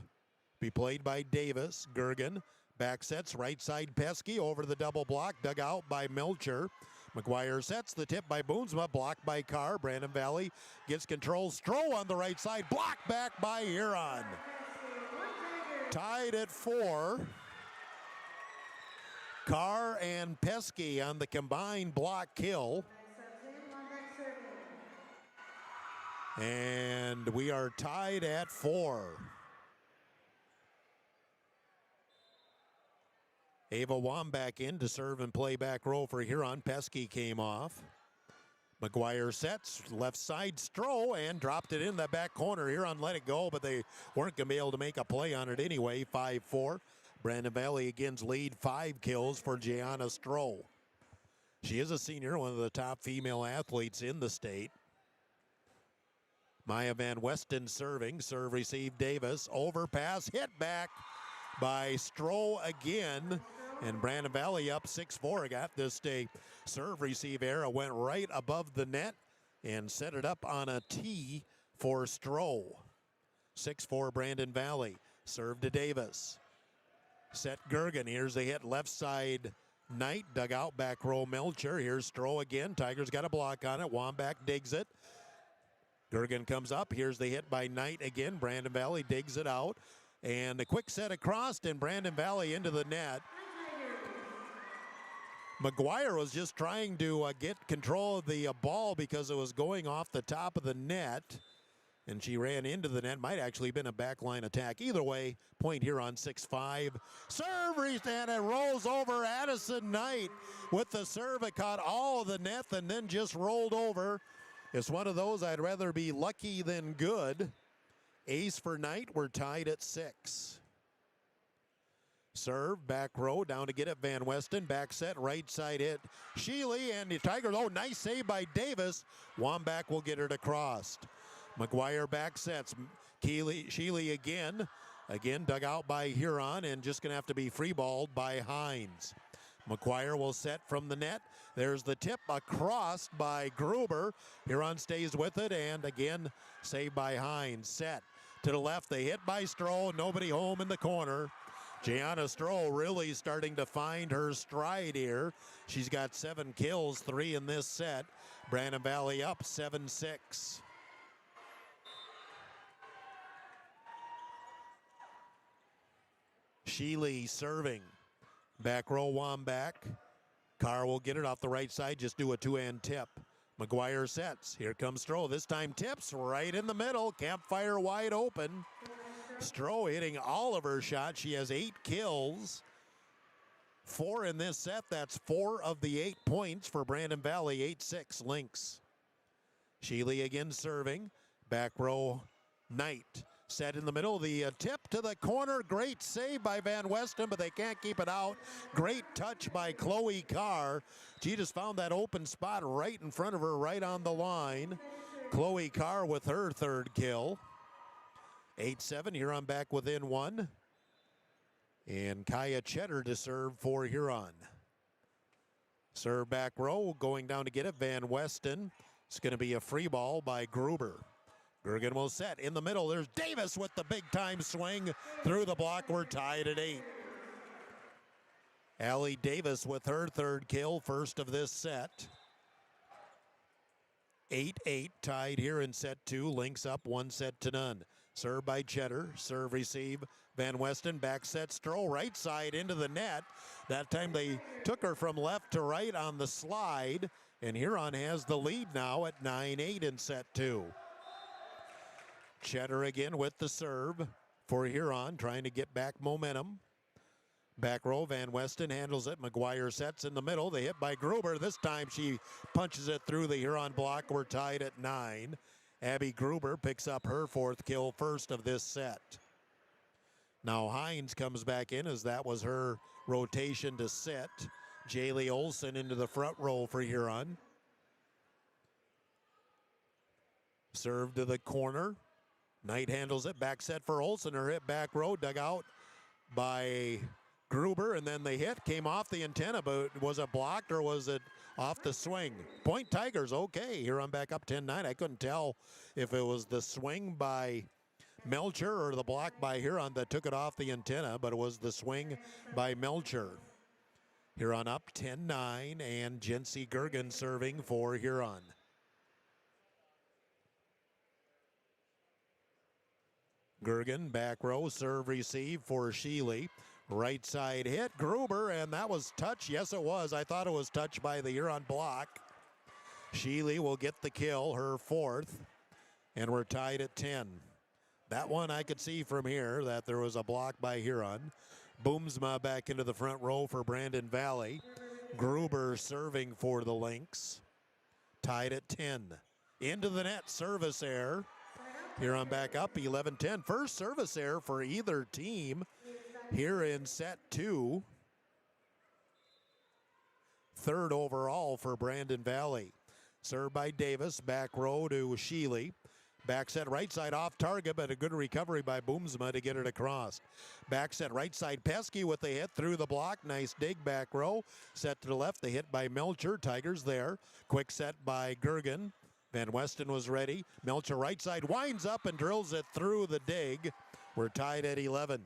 Be played by Davis. Gergen. Back sets, right side Pesky over the double block, dug out by Melcher. McGuire sets the tip by Boonsma, blocked by Carr. Brandon Valley gets control. Stroh on the right side, blocked back by Huron. Tied at 4. Carr and Pesky on the combined block kill. And we are tied at 4. Ava Wambach in to serve and play back row for Huron. Pesky came off. McGuire sets, left side Stroh, and dropped it in the back corner. Huron let it go, but they weren't going to be able to make a play on it anyway. 5-4. Brandon Valley again's lead, 5 kills for Gianna Stroh. She is a senior, one of the top female athletes in the state. Maya Van Westen serving. Serve receive Davis. Overpass, hit back by Stroh again. And Brandon Valley up 6-4. Got this a serve receive error. Went right above the net and set it up on a tee for Stroh. 6-4 Brandon Valley. Serve to Davis. Set Gergen. Here's the hit left side. Knight dug out back row Melcher. Here's Stroh again. Tigers got a block on it. Wambach digs it. Gergen comes up. Here's the hit by Knight again. Brandon Valley digs it out. And a quick set across, and Brandon Valley into the net. McGuire was just trying to get control of the ball because it was going off the top of the net. And she ran into the net. Might actually been a backline attack. Either way, point here on 6-5. Serve, and it rolls over Addison Knight with the serve. It caught all of the net and then just rolled over. It's one of those I'd rather be lucky than good. Ace for Knight. We're tied at 6. Serve, back row, down to get it, Van Westen. Back set, right side hit. Sheely and the Tigers. Oh, nice save by Davis. Wambach will get it across. McGuire back sets. Sheely again. Again, dug out by Huron and just going to have to be free balled by Hines. McGuire will set from the net. There's the tip across by Gruber. Huron stays with it, and again, saved by Hines. Set to the left. They hit by Stroh. Nobody home in the corner. Gianna Stroh really starting to find her stride here. She's got 7 kills, 3 in this set. Brandon Valley up 7-6. Sheely serving. Back row Wambach. Carr will get it off the right side. Just do a 2-hand tip. McGuire sets. Here comes Stroh. This time tips right in the middle. Campfire wide open. Stroh hitting all of her shots. She has 8 kills. 4 in this set. That's 4 of the 8 points for Brandon Valley. 8-6 Lynx. Sheely again serving. Back row Knight. Set in the middle. The tip to the corner. Great save by Van Westen, but they can't keep it out. Great touch by Chloe Carr. She just found that open spot right in front of her, right on the line. Chloe Carr with her 3rd kill. 8-7. Huron back within 1. And Kaya Cheddar to serve for Huron. Serve back row. Going down to get it. Van Westen. It's going to be a free ball by Gruber. Gergen will set in the middle. There's Davis with the big time swing through the block. We're tied at 8. Allie Davis with her 3rd kill, first of this set. 8-8 tied here in set 2. Lynx up 1-0. Serve by Cheddar. Serve receive. Van Westen back set. Stroh right side into the net. That time they took her from left to right on the slide. And Huron has the lead now at 9-8 in set 2. Cheddar again with the serve for Huron, trying to get back momentum. Back row, Van Westen handles it. McGuire sets in the middle. They hit by Gruber. This time she punches it through the Huron block. We're tied at 9. Abby Gruber picks up her 4th kill, first of this set. Now Hines comes back in as that was her rotation to sit. Jaylee Olson into the front row for Huron. Serve to the corner. Knight handles it. Back set for Olson. Her hit back row. Dug out by Gruber, and then the hit came off the antenna, but was it blocked or was it off the swing? Point Tigers, okay. Huron back up 10-9. I couldn't tell if it was the swing by Melcher or the block by Huron that took it off the antenna, but it was the swing by Melcher. Huron up 10-9, and Jency Gergen serving for Huron. Gergen, back row, serve receive for Sheely. Right side hit, Gruber, and that was touch. Yes, it was. I thought it was touched by the Huron block. Sheely will get the kill, her 4th, and we're tied at 10. That one I could see from here that there was a block by Huron. Boomsma back into the front row for Brandon Valley. Gruber serving for the Lynx. Tied at 10. Into the net, service error. Huron back up 11-10. First service error for either team here in set 2. 3rd overall for Brandon Valley. Served by Davis, back row to Sheely. Back set right side off target, but a good recovery by Boomsma to get it across. Back set right side, Pesky with the hit through the block. Nice dig back row. Set to the left, the hit by Melcher. Tigers there. Quick set by Gergen. Van Westen was ready. Melcher right side winds up and drills it through the dig. We're tied at 11.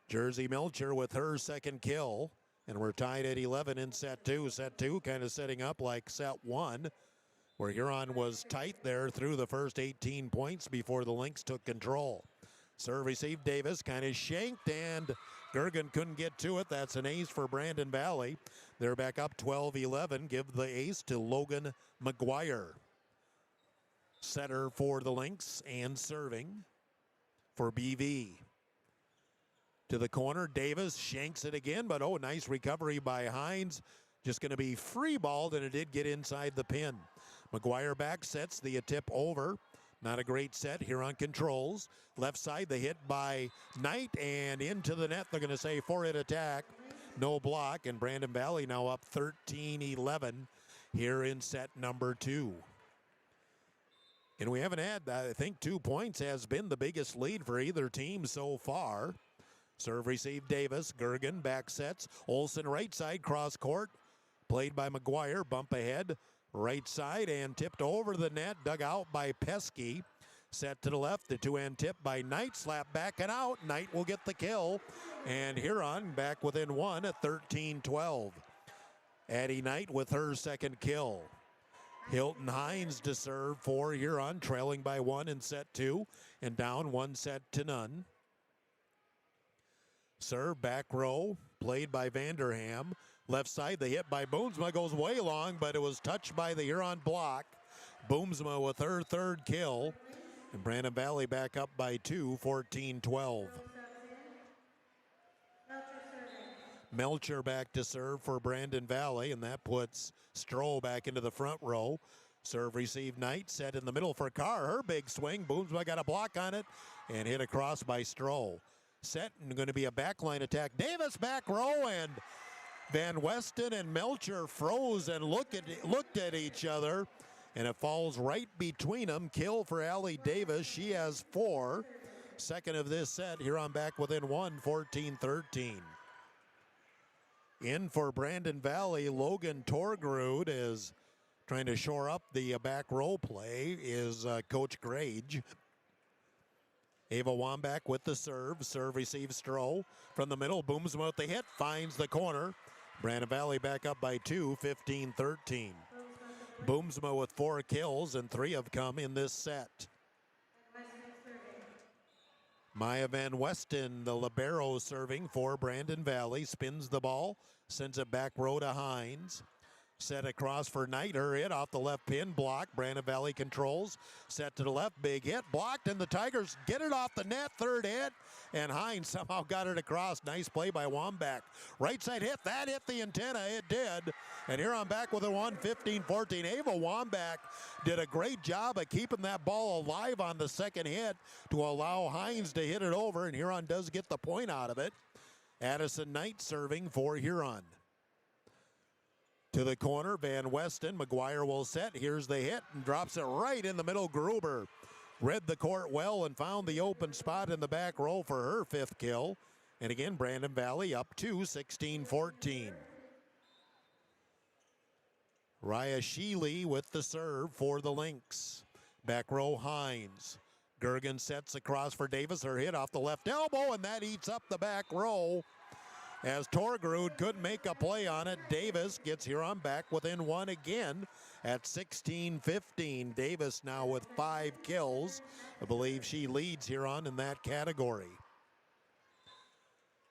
Jersey Melcher with her 2nd kill. And we're tied at 11 in set 2. Set 2 kind of setting up like set 1, where Huron was tight there through the first 18 points before the Lynx took control. Serve receive, Davis kind of shanked, and Gergen couldn't get to it. That's an ace for Brandon Valley. They're back up 12-11. Give the ace to Logan McGuire. Setter for the Lynx and serving for BV. To the corner, Davis shanks it again, but oh, nice recovery by Hines. Just going to be free balled, and it did get inside the pin. McGuire back sets the tip over. Not a great set. Huron controls. Left side, the hit by Knight, and into the net. They're going to say 4-hit attack. No block, and Brandon Valley now up 13-11 here in set number 2. And we haven't had, I think, 2 points has been the biggest lead for either team so far. Serve receive Davis. Gergen back sets. Olson right side cross court. Played by McGuire. Bump ahead. Right side and tipped over the net. Dug out by Pesky. Set to the left. The two-hand tip by Knight. Slap back and out. Knight will get the kill. And Huron back within 1 at 13-12. Addie Knight with her 2nd kill. Hilton Hines to serve for Huron, trailing by 1 in set 2 and down 1-0. Serve back row, played by Vanderham. Left side, the hit by Boomsma goes way long, but it was touched by the Huron block. Boomsma with her 3rd kill. And Brandon Valley back up by 2, 14-12. Melcher back to serve for Brandon Valley, and that puts Stroh back into the front row. Serve receive Knight, set in the middle for Carr. Her big swing. Boomsma got a block on it and hit across by Stroh. Set and going to be a backline attack. Davis back row, and Van Westen and Melcher froze and looked at each other, and it falls right between them. Kill for Allie Davis. She has 4. 2nd of this set. Huron back within 1, 14-13. In for Brandon Valley, Logan Torgrud is trying to shore up the back row play is Coach Grage. Ava Wambach with the serve. Serve receives Stroh. From the middle, Boomsma with the hit. Finds the corner. Brandon Valley back up by 2, 15-13. Boomsma with 4 kills, and 3 have come in this set. Maya Van Westen, the libero, serving for Brandon Valley. Spins the ball. Sends it back row to Hines. Set across for Knight. Her hit off the left pin. Block. Brandon Valley controls. Set to the left. Big hit. Blocked. And the Tigers get it off the net. Third hit. And Hines somehow got it across. Nice play by Wambach. Right side hit. That hit the antenna. It did. And here I'm back with a 1-15-14. Ava Wambach did a great job of keeping that ball alive on the second hit to allow Hines to hit it over. And Huron does get the point out of it. Addison Knight serving for Huron. To the corner, Van Westen. McGuire will set. Here's the hit and drops it right in the middle. Gruber read the court well and found the open spot in the back row for her 5th kill. And again, Brandon Valley up to 16-14. Raya Sheely with the serve for the Lynx. Back row, Hines. Gergen sets across for Davis. Her hit off the left elbow, and that eats up the back row. As Torgrud couldn't make a play on it, Davis gets Huron back within one again at 16-15. Davis now with 5 kills. I believe she leads Huron in that category.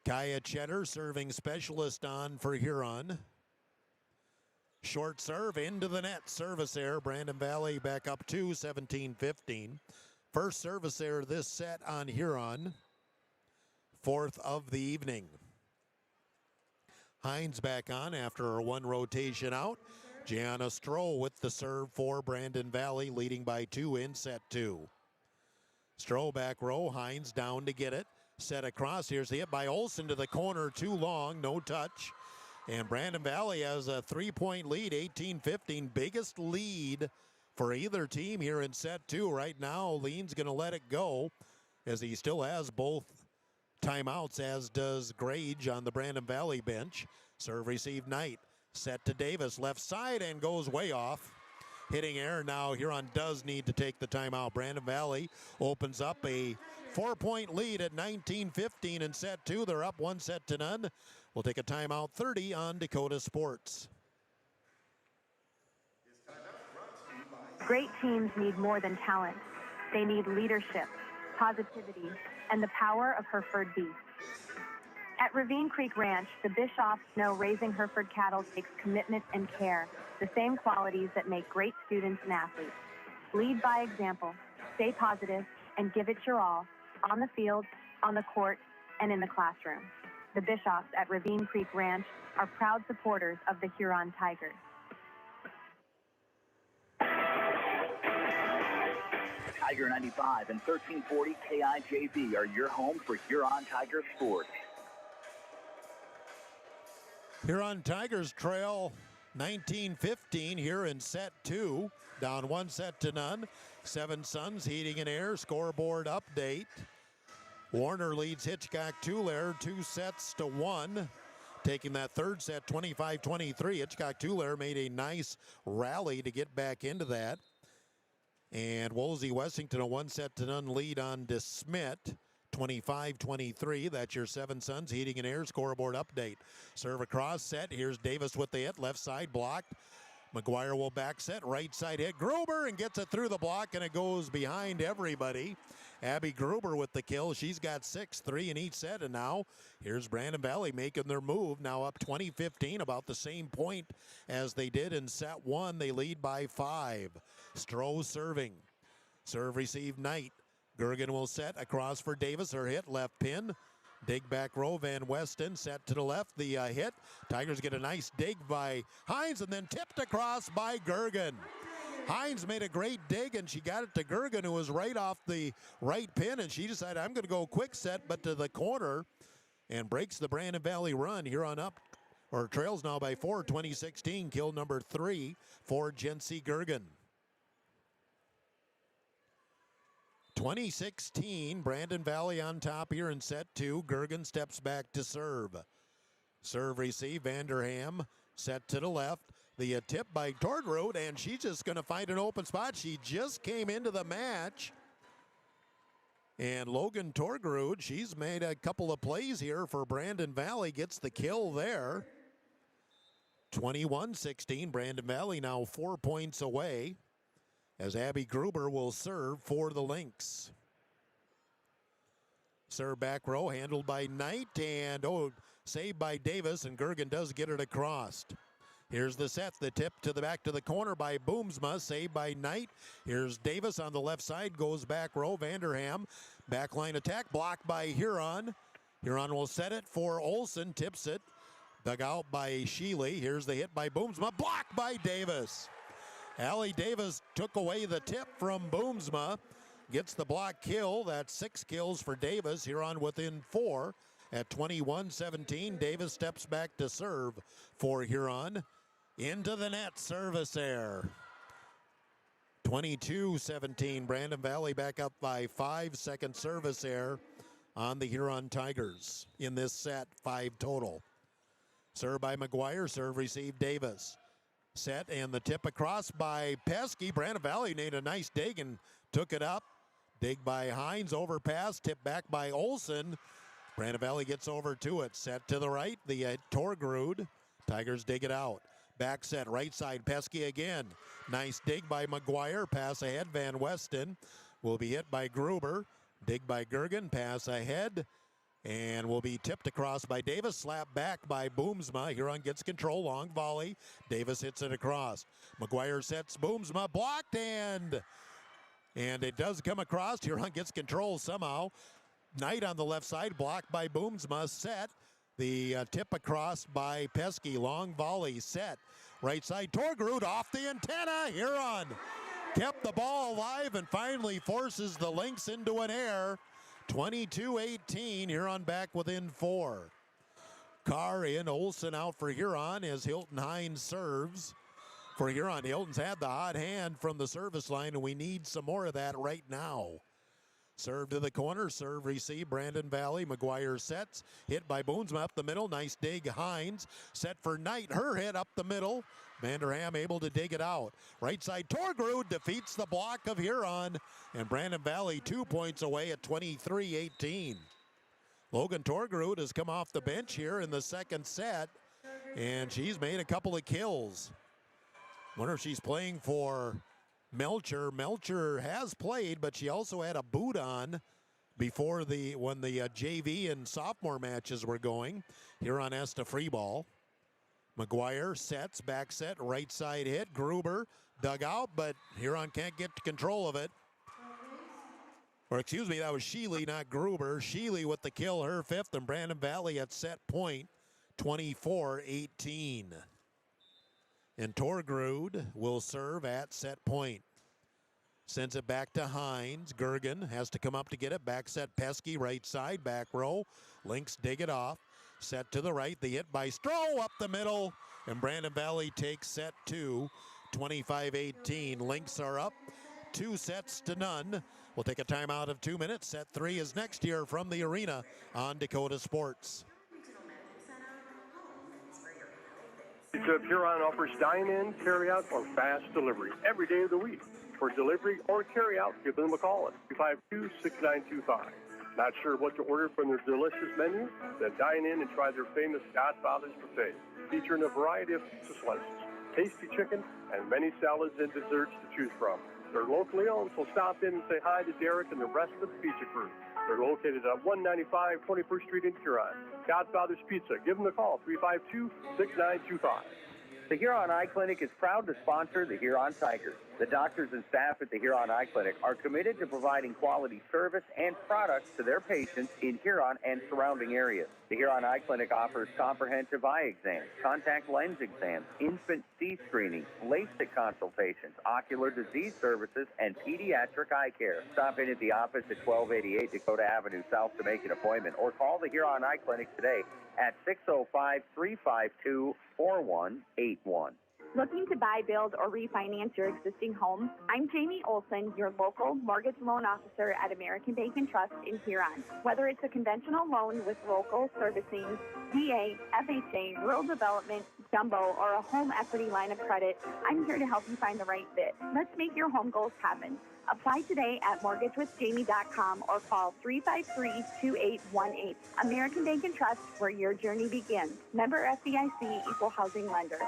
Kaya Cheddar serving specialist on for Huron. Short serve into the net. Service error. Brandon Valley back up to 17-15. First service error this set on Huron. 4th of the evening. Hines back on after her 1 rotation out. Gianna Stroh with the serve for Brandon Valley, leading by 2 in set 2. Stroh back row, Hines down to get it. Set across, here's the hit by Olsen to the corner, too long, no touch. And Brandon Valley has a 3-point lead, 18-15, biggest lead for either team here in set 2. Right now, Lean's gonna let it go as he still has both timeouts, as does Grage on the Brandon Valley bench. Serve receive Knight. Set to Davis, left side, and goes way off. Hitting air now, Huron does need to take the timeout. Brandon Valley opens up a 4-point lead at 19-15 in set 2. They're up 1-0. We'll take a timeout 30 on Dakota Sports. Great teams need more than talent. They need leadership, positivity, and the power of Hereford beef. At Ravine Creek Ranch, the Bishoffs know raising Hereford cattle takes commitment and care, the same qualities that make great students and athletes. Lead by example, stay positive, and give it your all, on the field, on the court, and in the classroom. The Bishoffs at Ravine Creek Ranch are proud supporters of the Huron Tigers. Tiger 95 and 1340 KIJV are your home for Huron Tiger sports. Huron Tigers trail 19-15 here in set 2. Down 1-0. Seven Suns heating and air. Scoreboard update. Warner leads Hitchcock-Tulare 2-1. Taking that third set 25-23. Hitchcock-Tulare made a nice rally to get back into that. And Woolsey-Wessington a 1-0 lead on DeSmit. 25-23. That's your Seven Suns heating and air scoreboard update. Serve across set. Here's Davis with the hit. Left side blocked. McGuire will back set. Right side hit. Gruber and gets it through the block, and it goes behind everybody. Abby Gruber with the kill. She's got 6, 3 in each set. And now here's Brandon Valley making their move. Now up 20-15, about the same point as they did in set 1. They lead by 5. Stroh serving. Serve receive Knight. Gergen will set across for Davis. Her hit, left pin. Dig back row, Van Westen set to the left. The hit. Tigers get a nice dig by Hines and then tipped across by Gergen. Hines made a great dig and she got it to Gergen, who was right off the right pin, and she decided, I'm going to go quick set, but to the corner, and breaks the Brandon Valley run. Here on up, or trails now by 4, 2016. Kill number 3 for Jency Gergen. 2016, Brandon Valley on top here in set 2. Gergen steps back to serve. Serve receive, Vanderham set to the left. The tip by Torgrud, and she's just going to find an open spot. She just came into the match. And Logan Torgrud, she's made a couple of plays here for Brandon Valley, gets the kill there. 21-16, Brandon Valley now 4 points away, as Abby Gruber will serve for the Lynx. Serve back row, handled by Knight, and saved by Davis, and Gergen does get it across. Here's the set, the tip to the back to the corner by Boomsma, saved by Knight. Here's Davis on the left side, goes back row, Vanderham. Backline attack, blocked by Huron. Huron will set it for Olsen, tips it. Dug out by Sheely. Here's the hit by Boomsma, blocked by Davis. Allie Davis took away the tip from Boomsma. Gets the block kill. That's 6 kills for Davis. Huron within 4 at 21-17. Davis steps back to serve for Huron. Into the net, service error. 22-17. Brandon Valley back up by 5. Second service error on the Huron Tigers in this set, 5 total. Serve by McGuire, serve received Davis. Set and the tip across by Pesky. Brandon Valley made a nice dig and took it up. Dig by Hines, overpass, tip back by Olsen. Brandon Valley gets over to it. Set to the right, the Torgrud. Tigers dig it out. Back set, right side, Pesky again. Nice dig by McGuire, pass ahead. Van Weston will be hit by Gruber. Dig by Gergen, pass ahead. And will be tipped across by Davis, slap back by Boomsma. Huron gets control, long volley. Davis hits it across. McGuire sets Boomsma, blocked, and it does come across. Huron gets control somehow. Knight on the left side, blocked by Boomsma, set. The tip across by Pesky, long volley, set. Right side, Torgrud off the antenna. Huron kept the ball alive and finally forces the Lynx into an air. 22-18, Huron back within 4. Carr in, Olsen out for Huron as Hilton Hines serves for Huron. Hilton's had the hot hand from the service line, and we need some more of that right now. Serve to the corner, serve receive, Brandon Valley. McGuire sets, hit by Boomsma up the middle. Nice dig, Hines. Set for Knight, her hit up the middle. Vanderham able to dig it out. Right side, Torgrud defeats the block of Huron. And Brandon Valley 2 points away at 23-18. Logan Torgrud has come off the bench here in the second set. And she's made a couple of kills. Wonder if she's playing for Melcher. Melcher has played, but she also had a boot on before when the JV and sophomore matches were going. Huron has to free ball. McGuire sets, back set, right side hit. Gruber dug out, but Huron can't get control of it. Or excuse me, that was Sheely, not Gruber. Sheely with the kill, her 5th, and Brandon Valley at set point, 24-18. And Torgrud will serve at set point. Sends it back to Hines. Gergen has to come up to get it. Back set, Pesky, right side, back row. Lynx dig it off. Set to the right, the hit by Stroh up the middle. And Brandon Valley takes set 2, 25-18. Lynx are up 2 sets to none. We'll take a timeout of 2 minutes. Set 3 is next here from the arena on Dakota Sports. Pizza of Huron offers dine-in, carry-out, or fast delivery every day of the week. For delivery or carry-out, give them a call at 252-6925. Not sure what to order from their delicious menu? Then dine in and try their famous Godfather's Buffet, featuring a variety of pizza slices, tasty chicken, and many salads and desserts to choose from. They're locally owned, so stop in and say hi to Derek and the rest of the pizza crew. They're located at 195 21st Street in Huron. Godfather's Pizza. Give them a call, 352-6925. The Huron Eye Clinic is proud to sponsor the Huron Tigers. The doctors and staff at the Huron Eye Clinic are committed to providing quality service and products to their patients in Huron and surrounding areas. The Huron Eye Clinic offers comprehensive eye exams, contact lens exams, infant C screening, LASIK consultations, ocular disease services, and pediatric eye care. Stop in at the office at 1288 Dakota Avenue South to make an appointment, or call the Huron Eye Clinic today at 605-352-4181. Looking to buy, build, or refinance your existing home? I'm Jamie Olson, your local mortgage loan officer at American Bank & Trust in Huron. Whether it's a conventional loan with local servicing, VA, FHA, rural development, jumbo, or a home equity line of credit, I'm here to help you find the right fit. Let's make your home goals happen. Apply today at mortgagewithjamie.com or call 353-2818. American Bank & Trust, where your journey begins. Member FDIC, Equal Housing Lender.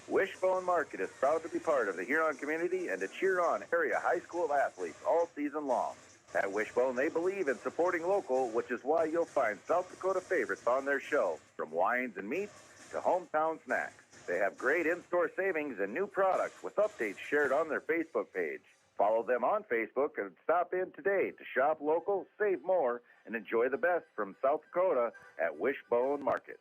Wishbone Market is proud to be part of the Huron community and to cheer on area high school athletes all season long. At Wishbone, they believe in supporting local, which is why you'll find South Dakota favorites on their show, from wines and meats to hometown snacks. They have great in-store savings and new products with updates shared on their Facebook page. Follow them on Facebook and stop in today to shop local, save more, and enjoy the best from South Dakota at Wishbone Market.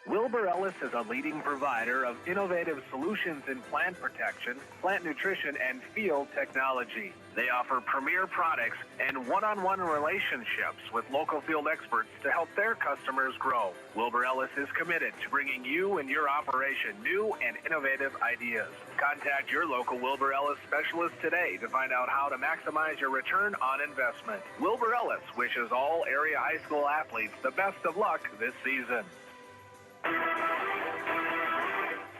Wilbur Ellis is a leading provider of innovative solutions in plant protection, plant nutrition, and field technology. They offer premier products and one-on-one relationships with local field experts to help their customers grow. Wilbur Ellis is committed to bringing you and your operation new and innovative ideas. Contact your local Wilbur Ellis specialist today to find out how to maximize your return on investment. Wilbur Ellis wishes all area high school athletes the best of luck this season.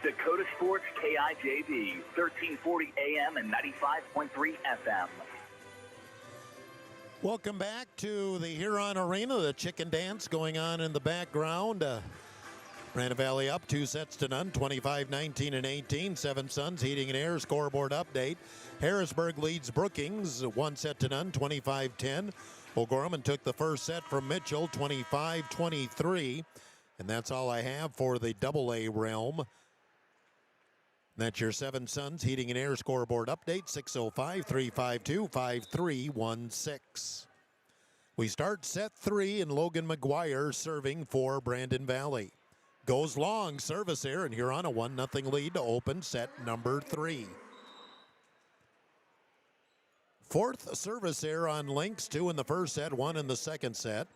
Dakota Sports KIJB, 1340 AM and 95.3 FM. Welcome back to the Huron Arena. The chicken dance going on in the background. Brandon Valley up 2-0, 25-19 and 18. Seven Sons Heating and Air scoreboard update. Harrisburg leads Brookings 1-0, 25-10. O'Gorman took the first set from Mitchell, 25-23. And that's all I have for the AA realm. That's your Seven Sons Heating and Air scoreboard update, 605-352-5316. We start set 3 and Logan McGuire serving for Brandon Valley. Goes long, service error, and Huron a 1-0 lead to open set number 3. Fourth service error on Lynx, 2 in the first set, 1 in the second set.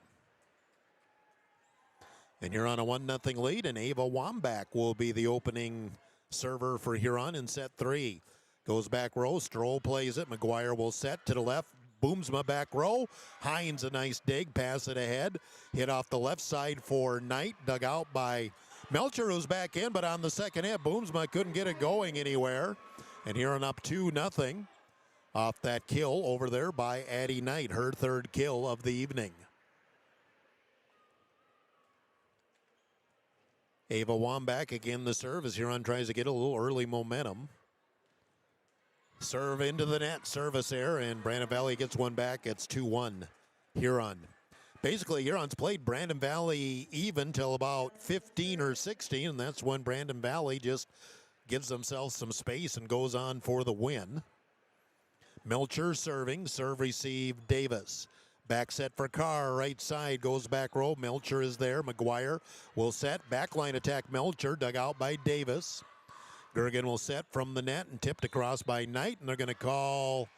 And Huron a 1-0 lead, and Ava Wambach will be the opening server for Huron in set 3. Goes back row, Stroll plays it, McGuire will set to the left, Boomsma back row, Hines a nice dig, pass it ahead, hit off the left side for Knight, dug out by Melcher, who's back in, but on the second hit, Boomsma couldn't get it going anywhere. And Huron up 2-0 off that kill over there by Addie Knight, her third kill of the evening. Ava Wambach again the serve as Huron tries to get a little early momentum. Serve into the net, service error, and Brandon Valley gets one back. It's 2-1 Huron. Basically, Huron's played Brandon Valley even till about 15 or 16, and that's when Brandon Valley just gives themselves some space and goes on for the win. Melcher serving, serve receive Davis. Back set for Carr, right side, goes back row. Melcher is there. McGuire will set. Backline attack Melcher, dug out by Davis. Gergen will set from the net and tipped across by Knight, and they're going to call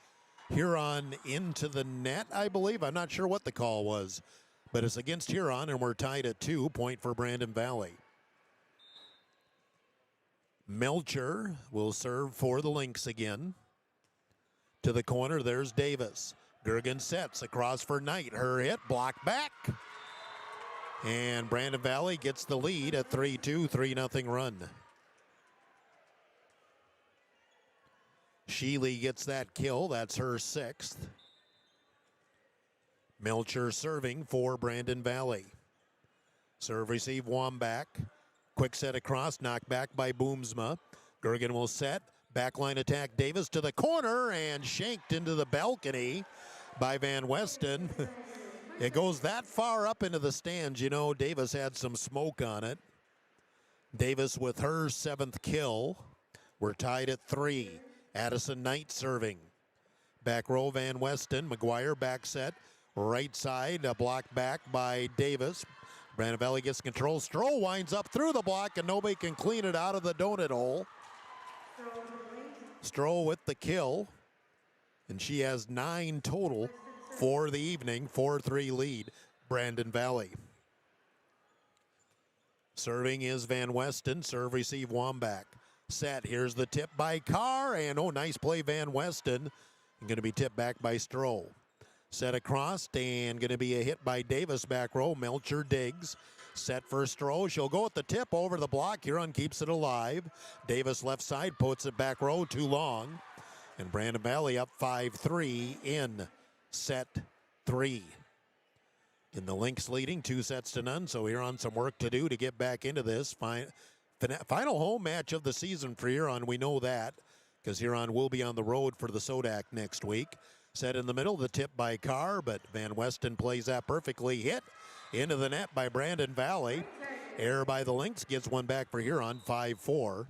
Huron into the net, I believe. I'm not sure what the call was, but it's against Huron, and we're tied at 2, point for Brandon Valley. Melcher will serve for the Lynx again. To the corner, there's Davis. Gergen sets across for Knight. Her hit, blocked back. And Brandon Valley gets the lead at 3-2, 3-0 run. Sheely gets that kill. That's her 6th. Melcher serving for Brandon Valley. Serve receive Wambach. Quick set across, knocked back by Boomsma. Gergen will set. Backline attack, Davis to the corner and shanked into the balcony by Van Weston. It goes that far up into the stands. You know, Davis had some smoke on it. Davis with her 7th kill. We're tied at 3. Addison Knight serving. Back row, Van Weston. McGuire back set. Right side, a block back by Davis. Brandon Valley gets control. Stroll winds up through the block, and nobody can clean it out of the donut hole. Stroll with the kill, and she has 9 total for the evening. 4-3 lead, Brandon Valley. Serving is Van Weston. Serve receive Wambach. Set. Here's the tip by Carr, and nice play Van Weston. And going to be tipped back by Stroll. Set across, and going to be a hit by Davis back row. Melcher digs. Set for Stroh. She'll go at the tip over the block. Huron keeps it alive. Davis left side puts it back row, too long. And Brandon Valley up 5-3 in set 3. In the Lynx leading 2-0, so Huron some work to do to get back into this. Final home match of the season for Huron. We know that because Huron will be on the road for the Sodak next week. Set in the middle, the tip by Carr, but Van Weston plays that perfectly. Hit into the net by Brandon Valley. Error by the Lynx gets one back for Huron, 5-4.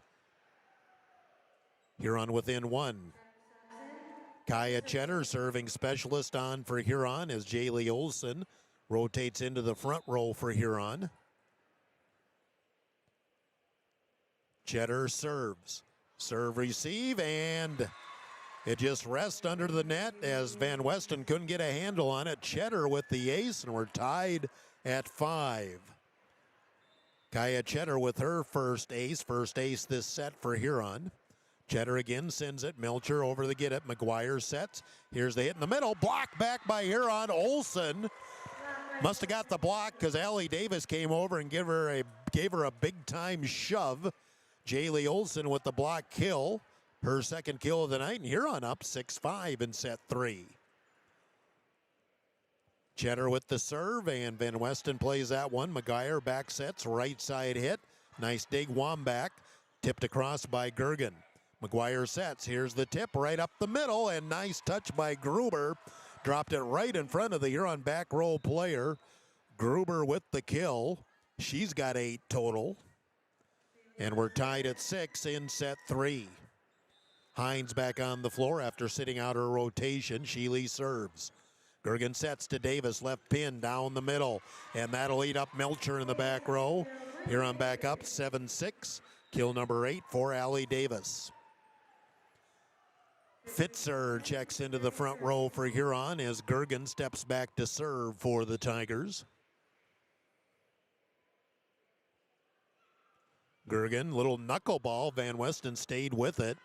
Huron within one. Kaya Cheddar, serving specialist on for Huron as Jaylee Olson rotates into the front row for Huron. Cheddar serves. Serve, receive, and it just rests under the net as Van Westen couldn't get a handle on it. Cheddar with the ace, and we're tied at 5. Kaya Cheddar with her first ace this set for Huron. Cheddar again sends it. Melcher over the get it. McGuire sets. Here's the hit in the middle. Block back by Huron. Olson must have got the block because Allie Davis came over and gave her a big time shove. Jaylee Olson with the block kill. Her second kill of the night, and Huron up 6-5 in set 3. Cheddar with the serve, and Van Westen plays that one. McGuire back sets, right side hit. Nice dig, Wambach. Tipped across by Gergen. McGuire sets, here's the tip right up the middle, and nice touch by Gruber. Dropped it right in front of the Huron back row player. Gruber with the kill. She's got 8 total. And we're tied at 6 in set 3. Hines back on the floor after sitting out her rotation. Sheely serves. Gergen sets to Davis, left pin down the middle, and that'll eat up Melcher in the back row. Huron back up 7-6. Kill number 8 for Allie Davis. Fitzer checks into the front row for Huron as Gergen steps back to serve for the Tigers. Gergen, little knuckleball. Van Westen stayed with it.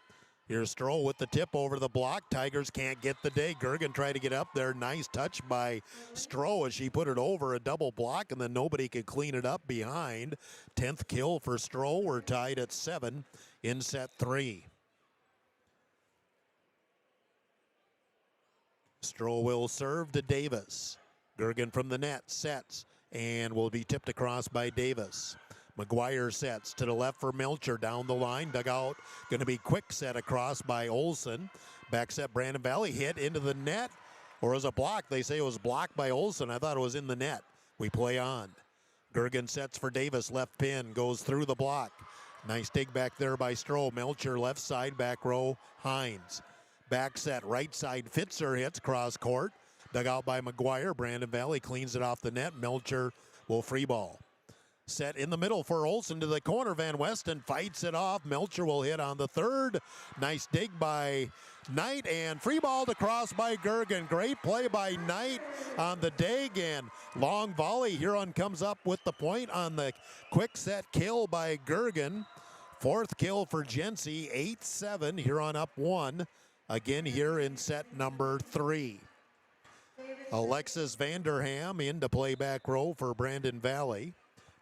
Here's Stroll with the tip over the block. Tigers can't get the day. Gergen tried to get up there. Nice touch by Stroll as she put it over a double block, and then nobody could clean it up behind. 10th kill for Stroll. We're tied at 7 in set 3. Stroll will serve to Davis. Gergen from the net sets and will be tipped across by Davis. McGuire sets to the left for Melcher down the line. Dugout going to be quick set across by Olson. Back set Brandon Valley hit into the net. Or was a block? They say it was blocked by Olson. I thought it was in the net. We play on. Gergen sets for Davis. Left pin goes through the block. Nice dig back there by Stroh. Melcher left side back row. Hines. Back set right side. Fitzer hits cross court. Dugout by McGuire. Brandon Valley cleans it off the net. Melcher will free ball. Set in the middle for Olson to the corner. Van Westen fights it off. Melcher will hit on the third. Nice dig by Knight and free ball to cross by Gergen. Great play by Knight on the dig and long volley. Huron comes up with the point on the quick set kill by Gergen. Fourth kill for Jency. 8-7. Huron up 1 again here in set number 3. Alexis Vanderham in to play back row for Brandon Valley.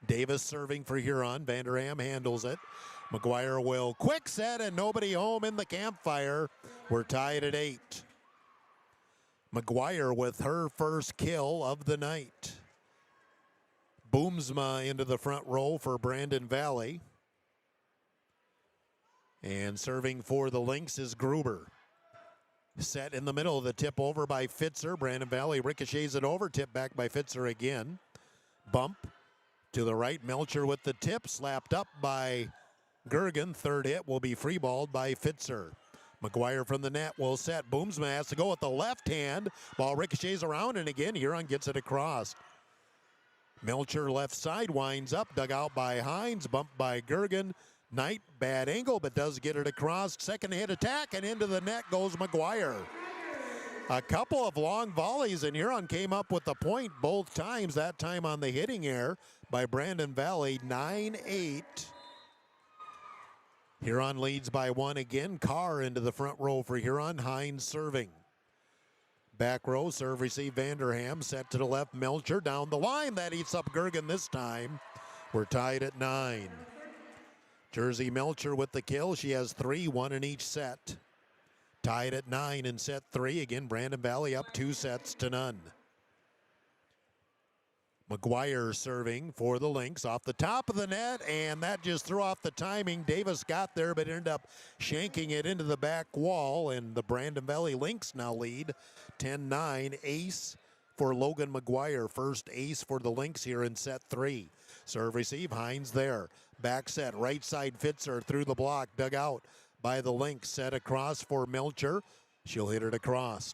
Davis serving for Huron. Vanderham handles it. McGuire will quick set and nobody home in the campfire. We're tied at 8. McGuire with her first kill of the night. Boomsma into the front row for Brandon Valley. And serving for the Lynx is Gruber. Set in the middle, the tip over by Fitzer. Brandon Valley ricochets it over, tip back by Fitzer again. Bump to the right, Melcher with the tip, slapped up by Gergen. Third hit will be free balled by Fitzer. McGuire from the net will set. Boomsma has to go with the left hand. Ball ricochets around, and again, Huron gets it across. Melcher left side, winds up, dug out by Hines, bumped by Gergen. Knight, bad angle, but does get it across. Second hit attack, and into the net goes McGuire. A couple of long volleys, and Huron came up with the point both times, that time on the hitting error by Brandon Valley, 9-8. Huron leads by 1 again. Carr into the front row for Huron. Hines serving. Back row, serve, receive, Vanderham. Set to the left, Melcher down the line. That eats up Gergen this time. We're tied at 9. Jersey Melcher with the kill. She has 3, 1 in each set. Tied at 9 in set 3. Again, Brandon Valley up 2 sets to none. McGuire serving for the Lynx off the top of the net, and that just threw off the timing. Davis got there, but ended up shanking it into the back wall, and the Brandon Valley Lynx now lead 10-9. Ace for Logan McGuire. First ace for the Lynx here in set 3. Serve receive, Hines there. Back set, right side Fitzer through the block, dug out by the Lynx. Set across for Melcher. She'll hit it across.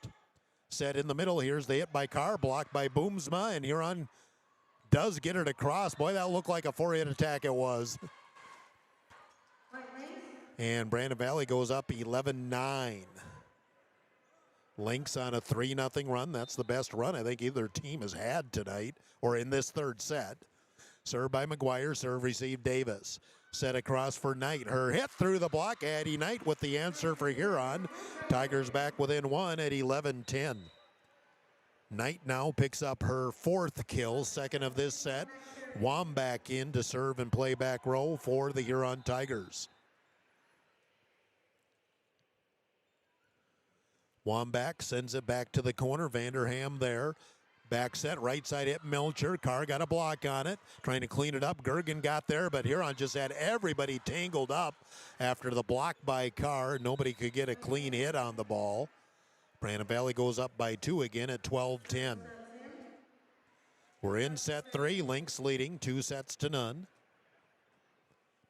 Set in the middle, here's the hit by Carr, blocked by Boomsma, and Huron does get it across. Boy, that looked like a four-hit attack it was. And Brandon Valley goes up 11-9. Lynx on a 3-0 run. That's the best run I think either team has had tonight or in this third set. Serve by McGuire, serve receive Davis. Set across for Knight. Her hit through the block. Addie Knight with the answer for Huron. Tigers back within one at 11-10. Knight now picks up her fourth kill, second of this set. Wambach in to serve and play back row for the Huron Tigers. Wambach sends it back to the corner. Vanderham there. Back set, right side hit Melcher. Carr got a block on it, trying to clean it up. Gergen got there, but Huron just had everybody tangled up after the block by Carr. Nobody could get a clean hit on the ball. Brandon Valley goes up by 2 again at 12-10. We're in set 3, Lynx leading 2-0.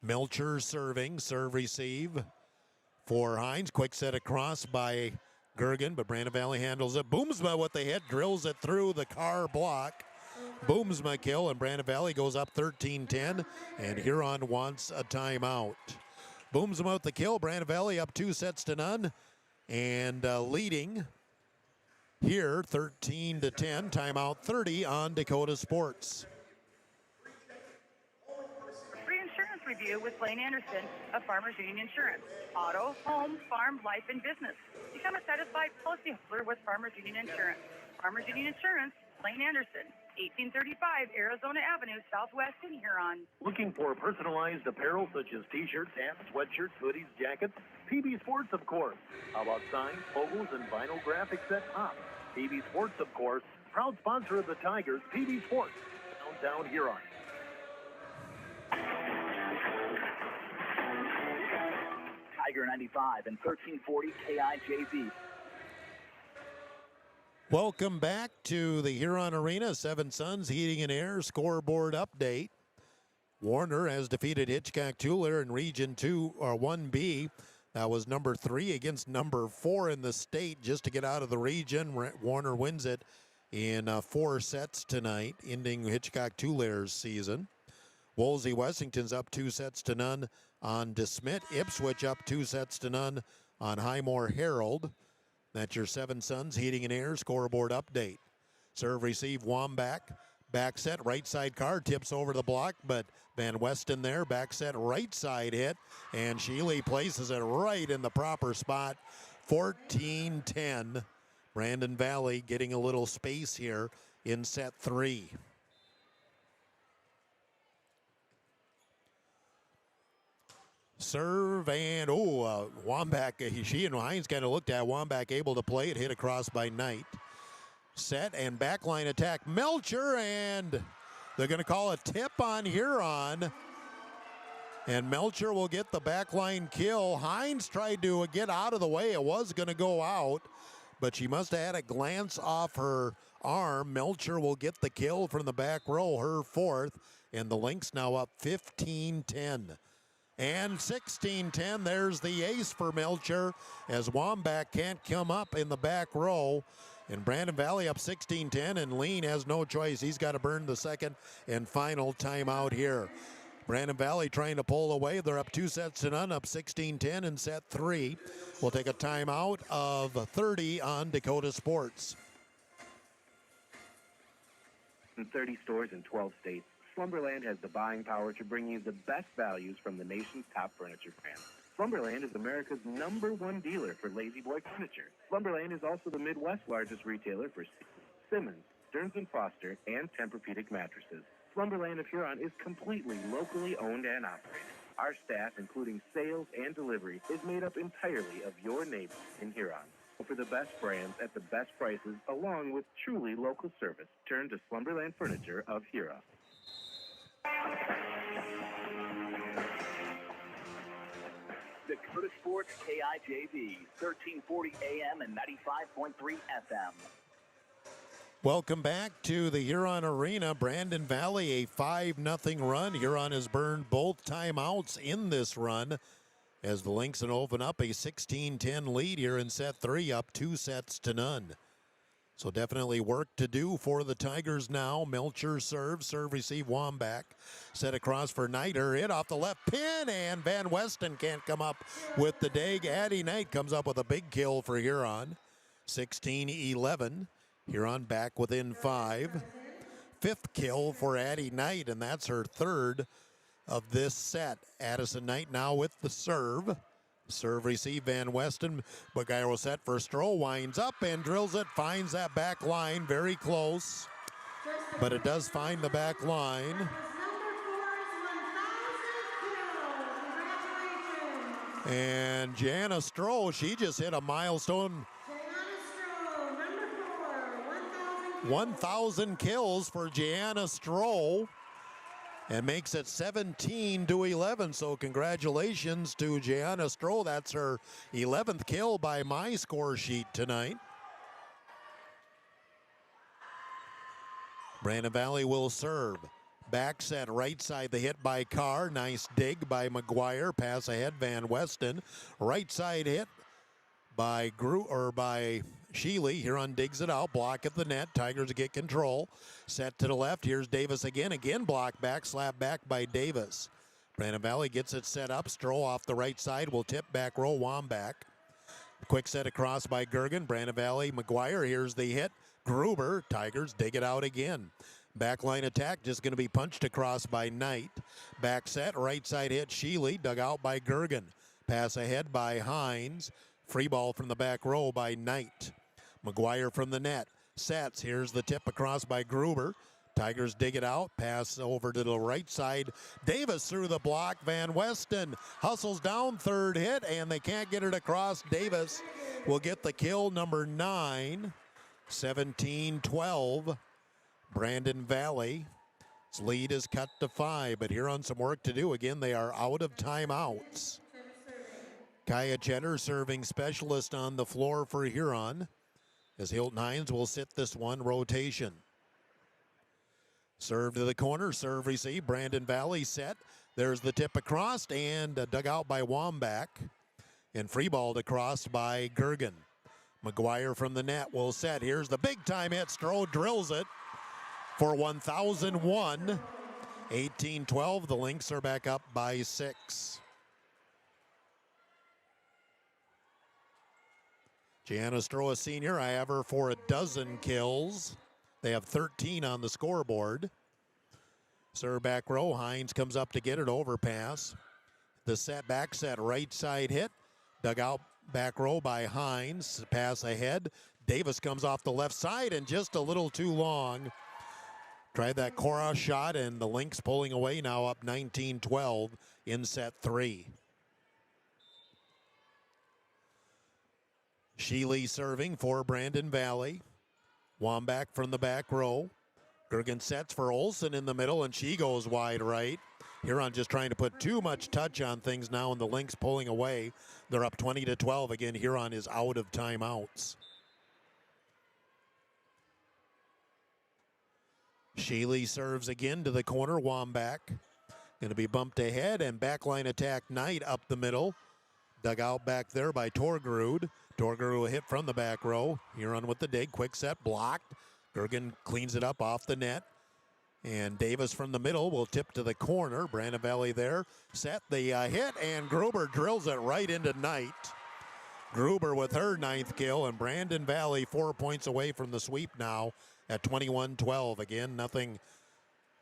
Melcher serving, serve receive for Hines. Quick set across by Gergen, but Brandon Valley handles it. Boomsma with the hit, drills it through the Carr block. Boomsma kill, and Brandon Valley goes up 13-10, and Huron wants a timeout. Boomsma with the kill, Brandon Valley up 2-0, and leading here 13-10. Timeout 30 on Dakota Sports. Free insurance review with Blaine Anderson of Farmers Union Insurance. Auto, home, farm, life, and business. Become a satisfied policyholder with Farmers Union Insurance. Farmers Union Insurance, Blaine Anderson, 1835 Arizona Avenue, Southwest in Huron. Looking for personalized apparel such as t-shirts, hats, sweatshirts, hoodies, jackets? PB Sports, of course. How about signs, logos, and vinyl graphics at top? PB Sports, of course, proud sponsor of the Tigers. PB Sports, downtown Huron. Tiger 95 and 1340 KIJB. Welcome back to the Huron Arena. Seven Suns Heating and Air scoreboard update. Warner has defeated Hitchcock-Tuller in Region 2 or 1B. That was number 3 against number 4 in the state just to get out of the region. Warner wins it in 4 sets tonight, ending Hitchcock-Tuller's season. Wolsey Wessington's up 2-0 on DeSmit. Ipswich up 2-0 on Highmore Herald. That's your Seven Suns Heating and Air scoreboard update. Serve receive Wambach. Back set, right side Carr tips over the block, but Van Weston there. Back set, right side hit, and Sheely places it right in the proper spot. 14-10. Brandon Valley getting a little space here in set 3. Serve and, Wambach, she and Hines kind of looked at Wambach, able to play it, hit across by Knight. Set and backline attack, Melcher, and they're going to call a tip on Huron. And Melcher will get the backline kill. Hines tried to get out of the way. It was going to go out, but she must have had a glance off her arm. Melcher will get the kill from the back row, her 4th, and the Lynx now up 15-10. And 16-10, there's the ace for Melcher as Wambach can't come up in the back row. And Brandon Valley up 16-10, and Lean has no choice. He's got to burn the second and final timeout here. Brandon Valley trying to pull away. They're up 2-0, up 16-10 in set 3. We'll take a timeout of 30 on Dakota Sports. In 30 stores in 12 states, Slumberland has the buying power to bring you the best values from the nation's top furniture brands. Slumberland is America's #1 dealer for Lazy Boy furniture. Slumberland is also the Midwest's largest retailer for Simmons, Stearns & Foster, and Tempur-Pedic mattresses. Slumberland of Huron is completely locally owned and operated. Our staff, including sales and delivery, is made up entirely of your neighbors in Huron. For the best brands at the best prices, along with truly local service, turn to Slumberland Furniture of Huron. Dakota Sports KIJB, 1340 AM and 95.3 FM. Welcome back to the Huron Arena. Brandon Valley, a 5-0 run. Huron has burned both timeouts in this run as the Lynx and open up a 16-10 lead here in set 3, up 2-0. So definitely work to do for the Tigers now. Melcher serve receive Wambach. Set across for Knight. Her hit off the left pin, and Van Westen can't come up with the dig. Addie Knight comes up with a big kill for Huron. 16-11. Huron back within 5. 5th kill for Addie Knight, and that's her 3rd of this set. Addison Knight now with the serve. Serve receive Van Westen. Bagiro set for Stroh. Winds up and drills it. Finds that back line. Very close. But it does find the back line. And Jana Stroh, she just hit a milestone. 1,000 kills for Gianna Stroh and makes it 17-11. So congratulations to Gianna Stroh. That's her 11th kill by my score sheet tonight. Brandon Valley will serve. Back set right side, the hit by Carr. Nice dig by McGuire. Pass ahead, Van Westen. Right side hit by Sheely. Huron digs it out. Block at the net. Tigers get control. Set to the left. Here's Davis again. Again block back. Slap back by Davis. Brandon Valley gets it set up. Stroh off the right side. Will tip back row. Wambach. Quick set across by Gergen. Brandon Valley. McGuire. Here's the hit. Gruber. Tigers dig it out again. Backline attack just going to be punched across by Knight. Back set. Right side hit. Sheely. Dug out by Gergen. Pass ahead by Hines. Free ball from the back row by Knight. McGuire from the net. Sets. Here's the tip across by Gruber. Tigers dig it out. Pass over to the right side. Davis through the block. Van Westen hustles down. 3rd hit, and they can't get it across. Davis will get the kill, number 9. 17-12. Brandon Valley. Its lead is cut to 5, but here on some work to do. Again, they are out of timeouts. Kaya Cheddar serving specialist on the floor for Huron, as Hilton Hines will sit this one rotation. Serve to the corner, serve receive. Brandon Valley set. There's the tip across and dug out by Wambach. And free balled across by Gergen. McGuire from the net will set. Here's the big time hit. Stroh drills it for 1,001. 18-12. The Lynx are back up by 6. Gianna Stroh, a senior. I have her for 12 kills. They have 13 on the scoreboard. Serve back row. Hines comes up to get it. Overpass. The set back set. Right side hit. Dug out back row by Hines. Pass ahead. Davis comes off the left side and just a little too long. Tried that Cora shot, and the Lynx pulling away now, up 19-12 in set 3. Sheely serving for Brandon Valley. Wambach from the back row. Gergen sets for Olsen in the middle, and she goes wide right. Huron just trying to put too much touch on things now, and the Lynx pulling away. They're up 20-12. Again, Huron is out of timeouts. Sheely serves again to the corner. Wambach going to be bumped ahead, and backline attack Knight up the middle. Dug out back there by Torgerud. Torgerud hit from the back row. Huron with the dig. Quick set blocked. Gergen cleans it up off the net. And Davis from the middle will tip to the corner. Brandon Valley there. Set the hit, and Gruber drills it right into Knight. Gruber with her 9th kill, and Brandon Valley 4 points away from the sweep now at 21-12. Again, nothing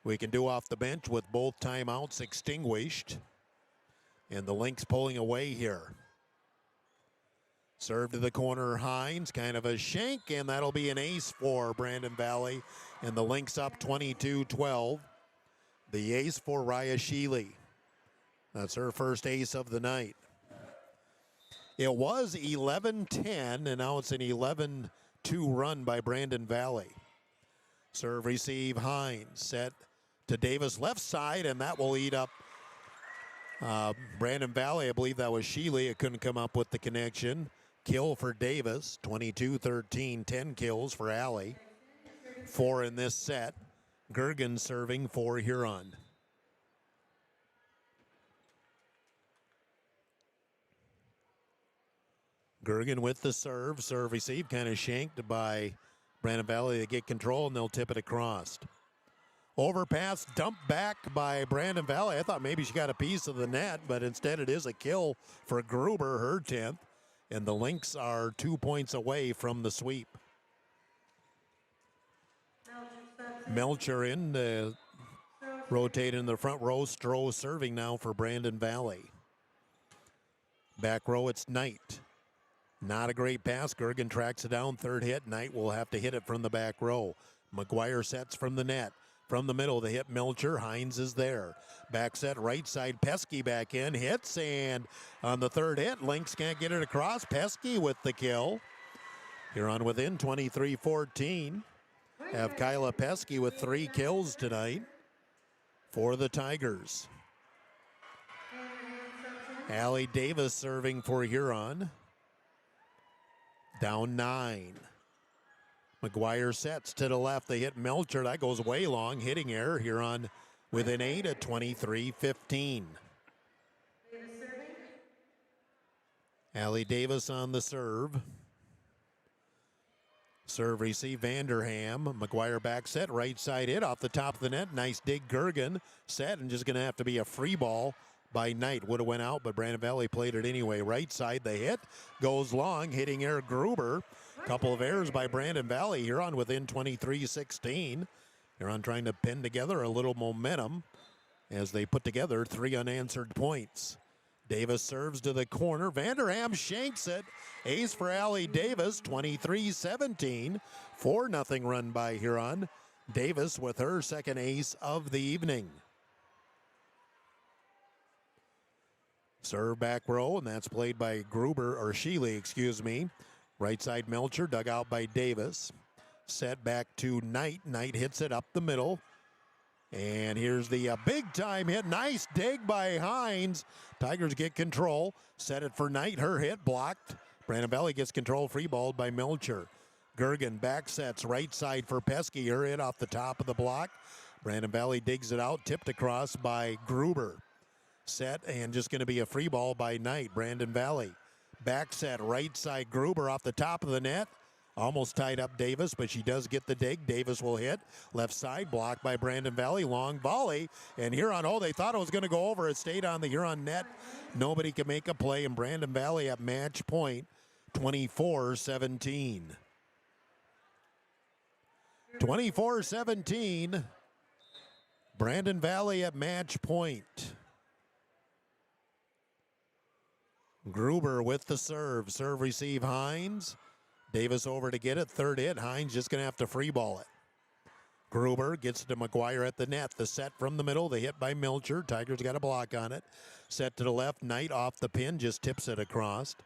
we can do off the bench with both timeouts extinguished. And the Lynx pulling away here. Serve to the corner, Hines, kind of a shank, and that'll be an ace for Brandon Valley. And the Lynx up 22-12. The ace for Raya Sheely. That's her first ace of the night. It was 11-10, and now it's an 11-2 run by Brandon Valley. Serve, receive, Hines. Set to Davis left side, and that will eat up Brandon Valley. I believe that was Sheely. It couldn't come up with the connection. Kill for Davis, 22-13, 10 kills for Alley. 4 in this set. Gergen serving for Huron. Gergen with the serve. Serve receive, kind of shanked by Brandon Valley. They get control and they'll tip it across. Overpass dumped back by Brandon Valley. I thought maybe she got a piece of the net, but instead it is a kill for Gruber, her 10th. And the Lynx are 2 points away from the sweep. Melcher in, rotating in the front row. Stroh serving now for Brandon Valley. Back row, it's Knight. Not a great pass. Gergen tracks it down. Third hit. Knight will have to hit it from the back row. McGuire sets from the net. From the middle, they hit Melcher. Hines is there. Back set, right side. Pesky back in. Hits, and on the third hit, Lynx can't get it across. Pesky with the kill. Huron within 23-14. Have Kyla Pesky with 3 kills tonight for the Tigers. Allie Davis serving for Huron. Down 9. McGuire sets to the left. They hit Melcher. That goes way long. Hitting error. Huron within 8 at 23-15. Allie Davis on the serve. Serve receive Vanderham. McGuire back set. Right side hit off the top of the net. Nice dig Gergen. Set and just going to have to be a free ball by Knight. Would have went out, but Brandon Valley played it anyway. Right side, the hit goes long, hitting Eric Gruber. Couple of errors by Brandon Valley. Huron within 23-16. Huron trying to pin together a little momentum as they put together 3 unanswered points. Davis serves to the corner. Vanderham shanks it. Ace for Allie Davis, 23-17. 4-0 run by Huron. Davis with her second ace of the evening. Serve back row, and that's played by Gruber, or Sheely, excuse me. Right side Melcher, dug out by Davis. Set back to Knight. Knight hits it up the middle. And here's the big time hit. Nice dig by Hines. Tigers get control. Set it for Knight. Her hit blocked. Brandon Valley gets control. Free balled by Melcher. Gergen back sets right side for Pesky. Her hit off the top of the block. Brandon Valley digs it out. Tipped across by Gruber. Set and just going to be a free ball by Knight. Brandon Valley. Back set right side Gruber off the top of the net. Almost tied up Davis, but she does get the dig. Davis will hit. Left side blocked by Brandon Valley. Long volley. And Huron, they thought it was going to go over. It stayed on the Huron net. Nobody can make a play. And Brandon Valley at match point, 24-17. 24-17. Brandon Valley at match point. Gruber with the serve. Serve receive Hines. Davis over to get it. Third hit. Hines just going to have to free ball it. Gruber gets to McGuire at the net. The set from the middle. The hit by Melcher. Tigers got a block on it. Set to the left. Knight off the pin. Just tips it across.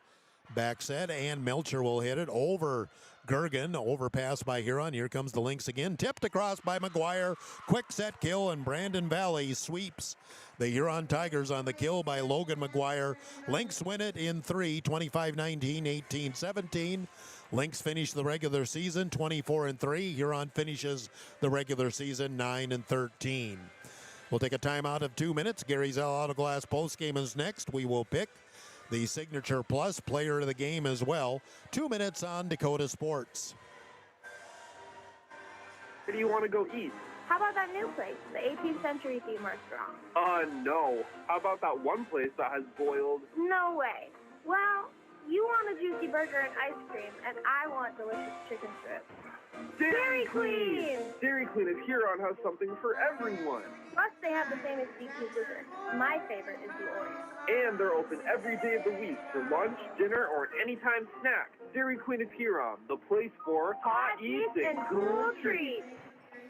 Back set, and Melcher will hit it over Gergen. Overpass by Huron. Here comes the Lynx again. Tipped across by McGuire. Quick set kill, and Brandon Valley sweeps the Huron Tigers on the kill by Logan McGuire. Lynx win it in 3, 25-19, 18-17. Lynx finish the regular season 24-3. Huron finishes the regular season 9-13. We'll take a timeout of 2 minutes. Gary Zell Auto Glass postgame is next. We will pick the Signature Plus player of the game as well. 2 minutes on Dakota Sports. Where do you want to go eat? How about that new place, the 18th century theme restaurant? No. How about that one place that has boiled? No way. Well, you want a juicy burger and ice cream, and I want delicious chicken strips. Dairy Queen! Dairy Queen of Huron has something for everyone. Plus, they have the famous deep dessert. My favorite is the Oreo. And they're open every day of the week for lunch, dinner, or an anytime snack. Dairy Queen of Huron, the place for hot eats and cool treats.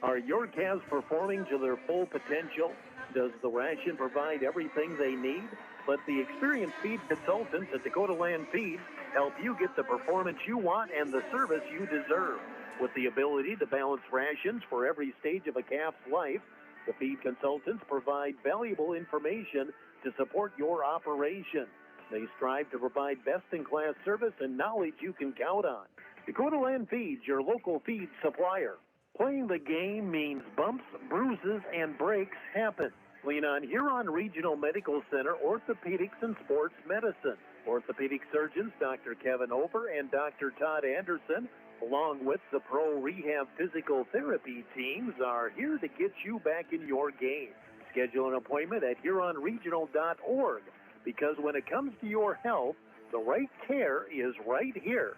Are your calves performing to their full potential? Does the ration provide everything they need? Let the experienced feed consultants at Dakota Land Feeds help you get the performance you want and the service you deserve. With the ability to balance rations for every stage of a calf's life, the feed consultants provide valuable information to support your operation. They strive to provide best-in-class service and knowledge you can count on. Dakota Land Feeds, your local feed supplier. Playing the game means bumps, bruises, and breaks happen. Lean on Huron Regional Medical Center Orthopedics and Sports Medicine. Orthopedic surgeons Dr. Kevin Over and Dr. Todd Anderson, along with the Pro Rehab Physical Therapy teams, are here to get you back in your game. Schedule an appointment at HuronRegional.org, because when it comes to your health, the right care is right here.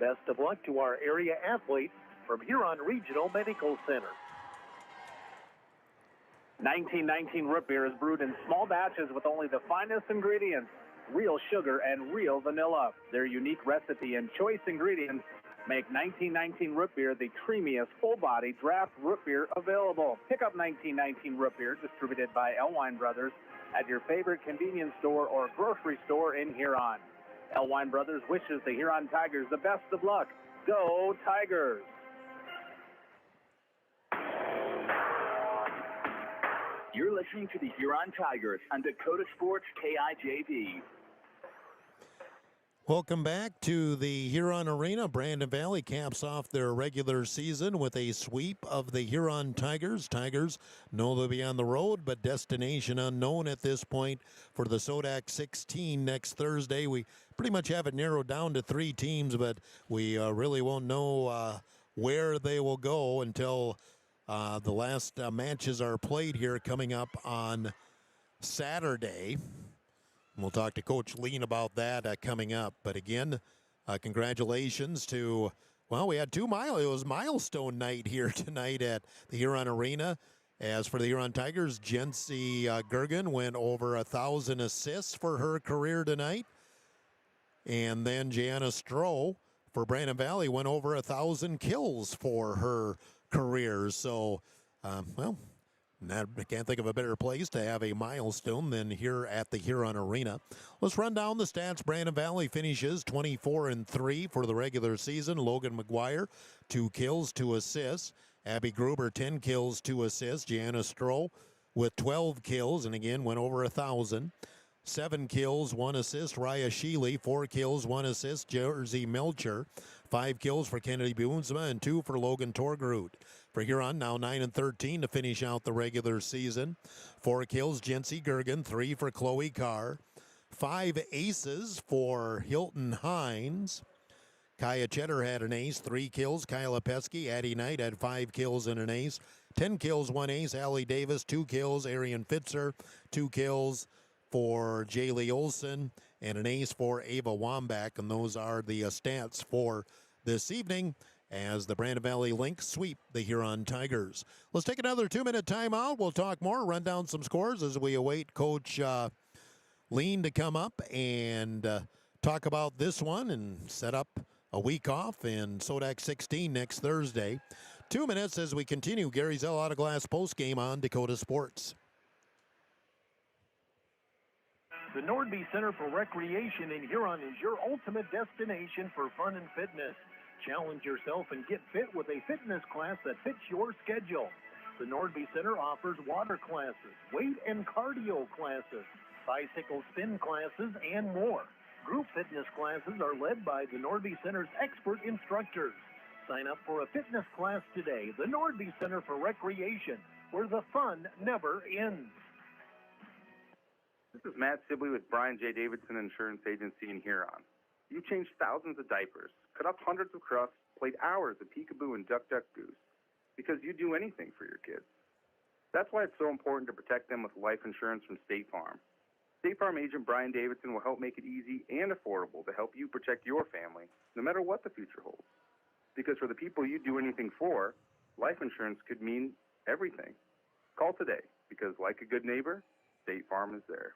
Best of luck to our area athletes from Huron Regional Medical Center. 1919 root beer is brewed in small batches with only the finest ingredients, real sugar and real vanilla. Their unique recipe and choice ingredients make 1919 root beer the creamiest full-body draft root beer available. Pick up 1919 root beer, distributed by Elwine Brothers, at your favorite convenience store or grocery store in Huron. Elwine Brothers wishes the Huron Tigers the best of luck. Go Tigers! You're listening to the Huron Tigers on Dakota Sports KIJV. Welcome back to the Huron Arena. Brandon Valley caps off their regular season with a sweep of the Huron Tigers. Tigers know they'll be on the road, but destination unknown at this point for the Sodak 16 next Thursday. We pretty much have it narrowed down to 3 teams, but we really won't know where they will go until the last matches are played here coming up on Saturday. We'll talk to Coach Lean about that coming up. But again, congratulations to, well, we had it was milestone night here tonight at the Huron Arena. As for the Huron Tigers, Jency Gergen went over 1,000 assists for her career tonight. And then Jana Stroh for Brandon Valley went over 1,000 kills for her career. So, well, I can't think of a better place to have a milestone than here at the Huron Arena. Let's run down the stats. Brandon Valley finishes 24-3 for the regular season. Logan McGuire, 2 kills, 2 assists. Abby Gruber, 10 kills, 2 assists. Gianna Stroh with 12 kills, and again went over 1,000. 7 kills, 1 assist. Raya Sheely, 4 kills, 1 assist. Jersey Melcher, 5 kills for Kennedy Boonsma, and 2 for Logan Torgrud. For Huron, now 9-13 to finish out the regular season. 4 kills, Jency Gergen, 3 for Chloe Carr. 5 aces for Hilton Hines. Kaya Cheddar had an ace, 3 kills. Kyla Pesky, Addie Knight had 5 kills and an ace. 10 kills, 1 ace. Allie Davis, 2 kills. Arian Fitzer, 2 kills for Jaylee Olson, and an ace for Ava Wambach. And those are the stats for this evening as the Brandon Valley Lynx sweep the Huron Tigers. Let's take another 2-minute timeout. We'll talk more, run down some scores as we await Coach Lean to come up and talk about this one and set up a week off in Sodak 16 next Thursday. 2 minutes as we continue Gary Zell Auto Glass postgame on Dakota Sports. The Nordby Center for Recreation in Huron is your ultimate destination for fun and fitness. Challenge yourself and get fit with a fitness class that fits your schedule. The Nordby Center offers water classes, weight and cardio classes, bicycle spin classes, and more. Group fitness classes are led by the Nordby Center's expert instructors. Sign up for a fitness class today. The Nordby Center for Recreation, where the fun never ends. This is Matt Sibley with Brian J. Davidson Insurance Agency in Huron. You changed thousands of diapers, cut off hundreds of crusts, played hours of peekaboo and duck goose, because you do anything for your kids. That's why it's so important to protect them with life insurance from State Farm. State Farm agent Brian Davidson will help make it easy and affordable to help you protect your family, no matter what the future holds. Because for the people you do anything for, life insurance could mean everything. Call today, because like a good neighbor, State Farm is there.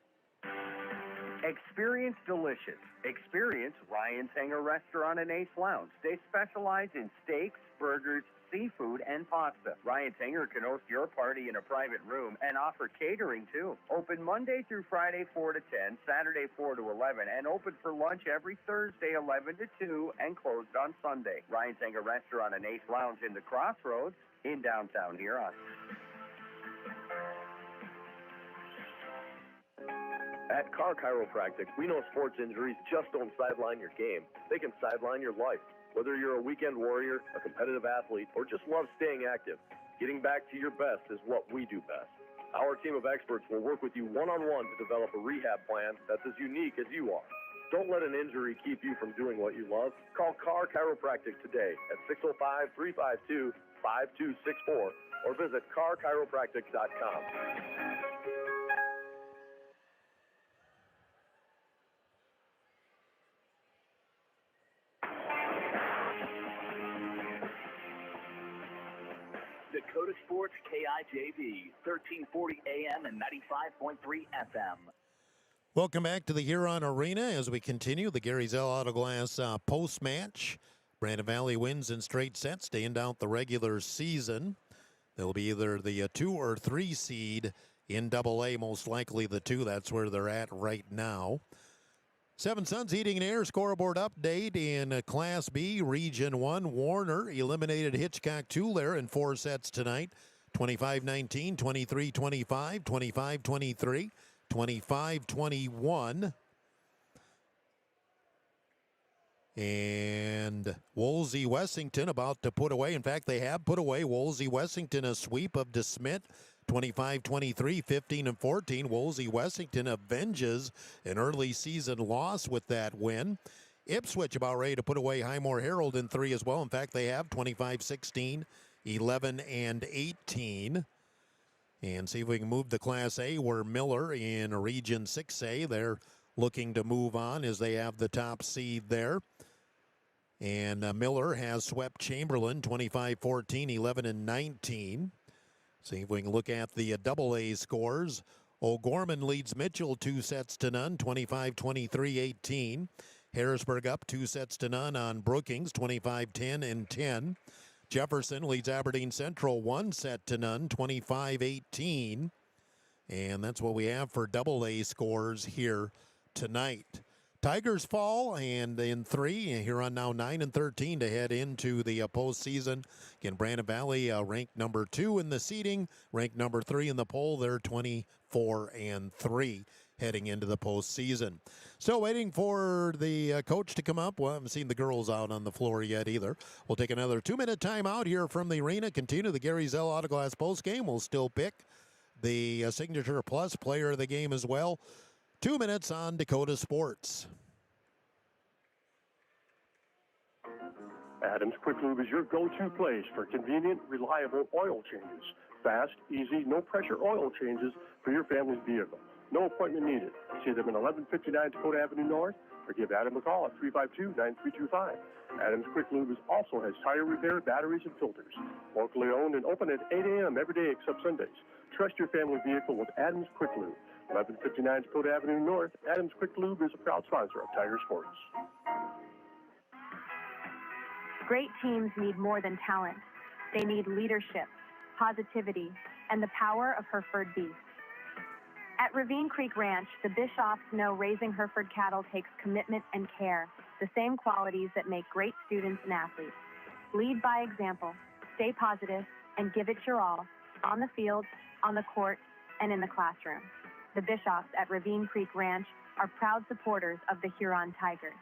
Experience delicious. Experience Ryan's Hangar Restaurant and Ace Lounge. They specialize in steaks, burgers, seafood, and pasta. Ryan's Hangar can host your party in a private room and offer catering too. Open Monday through Friday 4 to 10, Saturday 4 to 11, and open for lunch every Thursday 11 to 2 and closed on Sunday. Ryan's Hangar Restaurant and Ace Lounge in the Crossroads in downtown Huron. At Car Chiropractic, we know sports injuries just don't sideline your game. They can sideline your life. Whether you're a weekend warrior, a competitive athlete, or just love staying active, getting back to your best is what we do best. Our team of experts will work with you one-on-one to develop a rehab plan that's as unique as you are. Don't let an injury keep you from doing what you love. Call Car Chiropractic today at 605-352-5264 or visit carchiropractic.com. Dakota Sports KIJV, 1340 AM and 95.3 FM. Welcome back to the Huron Arena as we continue the Gary Zell Auto Glass post-match. Brandon Valley wins in straight sets to end out the regular season. They'll be either the 2 or 3 seed in AA, most likely the 2. That's where they're at right now. Seven Sons Heating and Air scoreboard update in Class B, Region 1. Warner eliminated Hitchcock Tulare in 4 sets tonight. 25-19, 23-25, 25-23, 25-21. And Woolsey-Wessington about to put away. In fact, they have put away Woolsey-Wessington, a sweep of DeSmit. 25-23, 15-14. Woolsey-Wessington avenges an early season loss with that win. Ipswich about ready to put away Highmore Herald in 3 as well. In fact, they have 25-16, 11-18. And see if we can move to Class A, where Miller in Region 6A, they're looking to move on as they have the top seed there. And Miller has swept Chamberlain 25-14, 11-19. See if we can look at the AA scores. O'Gorman leads Mitchell 2 sets to none, 25-23, 18. Harrisburg up 2 sets to none on Brookings, 25-10 and 10. Jefferson leads Aberdeen Central 1 set to none, 25-18. And that's what we have for AA scores here tonight. Tigers fall, and in 3, Huron now 9-13 to head into the postseason. Again, Brandon Valley ranked number 2 in the seeding, ranked number 3 in the poll. They're 24-3 heading into the postseason. Still waiting for the coach to come up. Well, I haven't seen the girls out on the floor yet either. We'll take another 2-minute timeout here from the arena. Continue the Gary Zell Autoglass postgame. We'll still pick the Signature Plus player of the game as well. 2 minutes on Dakota Sports. Adams Quick Lube is your go-to place for convenient, reliable oil changes. Fast, easy, no-pressure oil changes for your family's vehicle. No appointment needed. See them in 1159 Dakota Avenue North or give Adam a call at 352-9325. Adams Quick Lube also has tire repair, batteries, and filters. Locally owned and open at 8 a.m. every day except Sundays. Trust your family vehicle with Adams Quick Lube. 1159 Dakota Avenue North. Adams Quick Lube is a proud sponsor of Tiger Sports. Great teams need more than talent. They need leadership, positivity, and the power of Hereford beef. At Ravine Creek Ranch, the Bishoffs know raising Hereford cattle takes commitment and care, the same qualities that make great students and athletes. Lead by example, stay positive, and give it your all, on the field, on the court, and in the classroom. The Bishoffs at Ravine Creek Ranch are proud supporters of the Huron Tigers.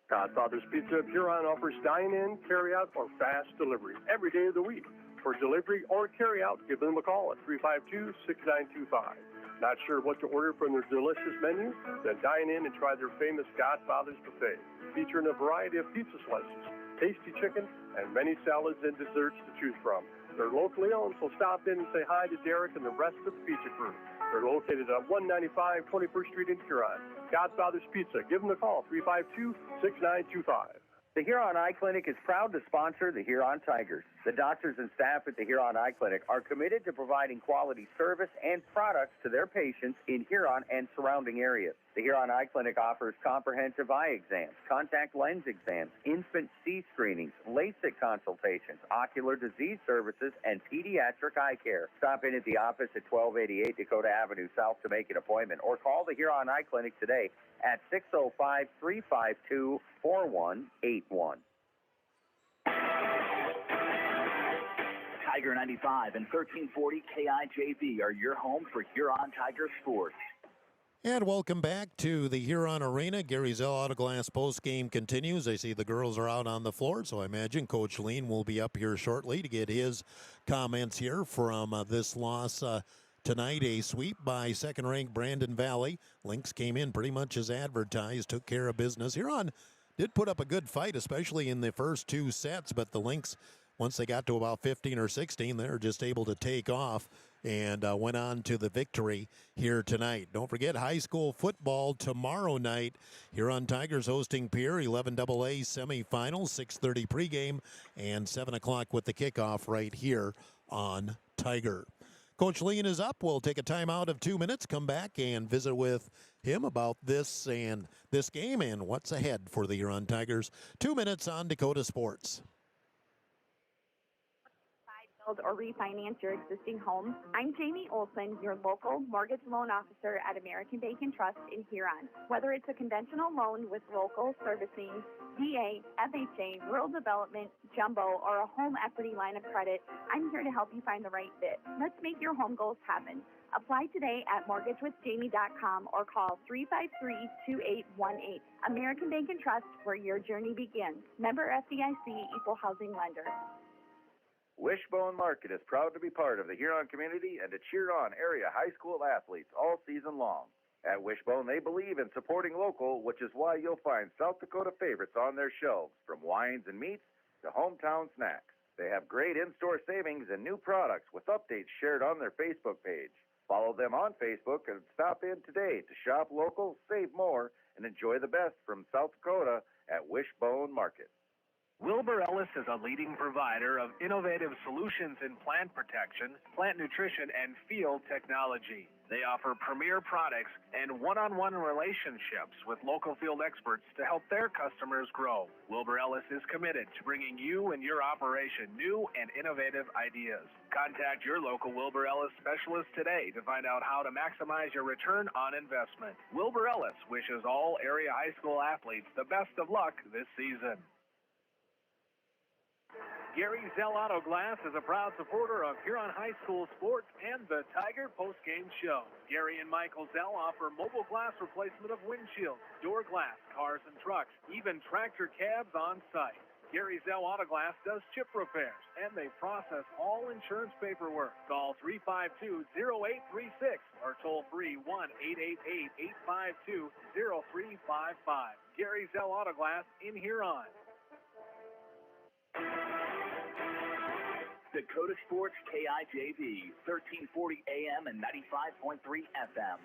Godfather's Pizza of Huron offers dine-in, carry-out, or fast delivery every day of the week. For delivery or carry-out, give them a call at 352-6925. Not sure what to order from their delicious menu? Then dine in and try their famous Godfather's Buffet, featuring a variety of pizza slices, tasty chicken, and many salads and desserts to choose from. They're locally owned, so stop in and say hi to Derek and the rest of the pizza crew. They're located at 195 21st Street in Huron. Godfather's Pizza. Give them a call, 352-6925. The Huron Eye Clinic is proud to sponsor the Huron Tigers. The doctors and staff at the Huron Eye Clinic are committed to providing quality service and products to their patients in Huron and surrounding areas. The Huron Eye Clinic offers comprehensive eye exams, contact lens exams, infant C screenings, LASIK consultations, ocular disease services, and pediatric eye care. Stop in at the office at 1288 Dakota Avenue South to make an appointment, or call the Huron Eye Clinic today at 605-352-4181. Tiger 95 and 1340 KIJV are your home for Huron Tiger sports. And welcome back to the Huron Arena. Gary Zell Auto Glass post game continues. I see the girls are out on the floor, so I imagine Coach Lean will be up here shortly to get his comments here from this loss tonight. A sweep by second-ranked Brandon Valley. Lynx came in pretty much as advertised, took care of business. Huron did put up a good fight, especially in the first two sets, but the Lynx, once they got to about 15 or 16, they were just able to take off and went on to the victory here tonight. Don't forget high school football tomorrow night. Huron Tigers hosting Pierre, 11AA semifinals, 6:30 pregame, and 7 o'clock with the kickoff right here on Tiger. Coach Lean is up. We'll take a timeout of 2 minutes, come back and visit with him about this and this game and what's ahead for the Huron Tigers. 2 minutes on Dakota Sports. Or refinance your existing home. I'm Jamie Olson, your local mortgage loan officer at American Bank and Trust in Huron. Whether it's a conventional loan with local servicing, VA, FHA, rural development, jumbo, or a home equity line of credit, I'm here to help you find the right fit. Let's make your home goals happen. Apply today at mortgagewithjamie.com or call 353-2818. American Bank and Trust, where your journey begins. Member FDIC, Equal Housing Lender. Wishbone Market is proud to be part of the Huron community and to cheer on area high school athletes all season long. At Wishbone, they believe in supporting local, which is why you'll find South Dakota favorites on their shelves, from wines and meats to hometown snacks. They have great in-store savings and new products with updates shared on their Facebook page. Follow them on Facebook and stop in today to shop local, save more, and enjoy the best from South Dakota at Wishbone Market. Wilbur Ellis is a leading provider of innovative solutions in plant protection, plant nutrition, and field technology. They offer premier products and one-on-one relationships with local field experts to help their customers grow. Wilbur Ellis is committed to bringing you and your operation new and innovative ideas. Contact your local Wilbur Ellis specialist today to find out how to maximize your return on investment. Wilbur Ellis wishes all area high school athletes the best of luck this season. Gary Zell Auto Glass is a proud supporter of Huron High School sports and the Tiger postgame show. Gary and Michael Zell offer mobile glass replacement of windshields, door glass, cars and trucks, even tractor cabs on site. Gary Zell Auto Glass does chip repairs, and they process all insurance paperwork. Call 352-0836 or toll free 1-888-852-0355. Gary Zell Auto Glass in Huron. Dakota Sports KIJV, 1340 AM and 95.3 FM.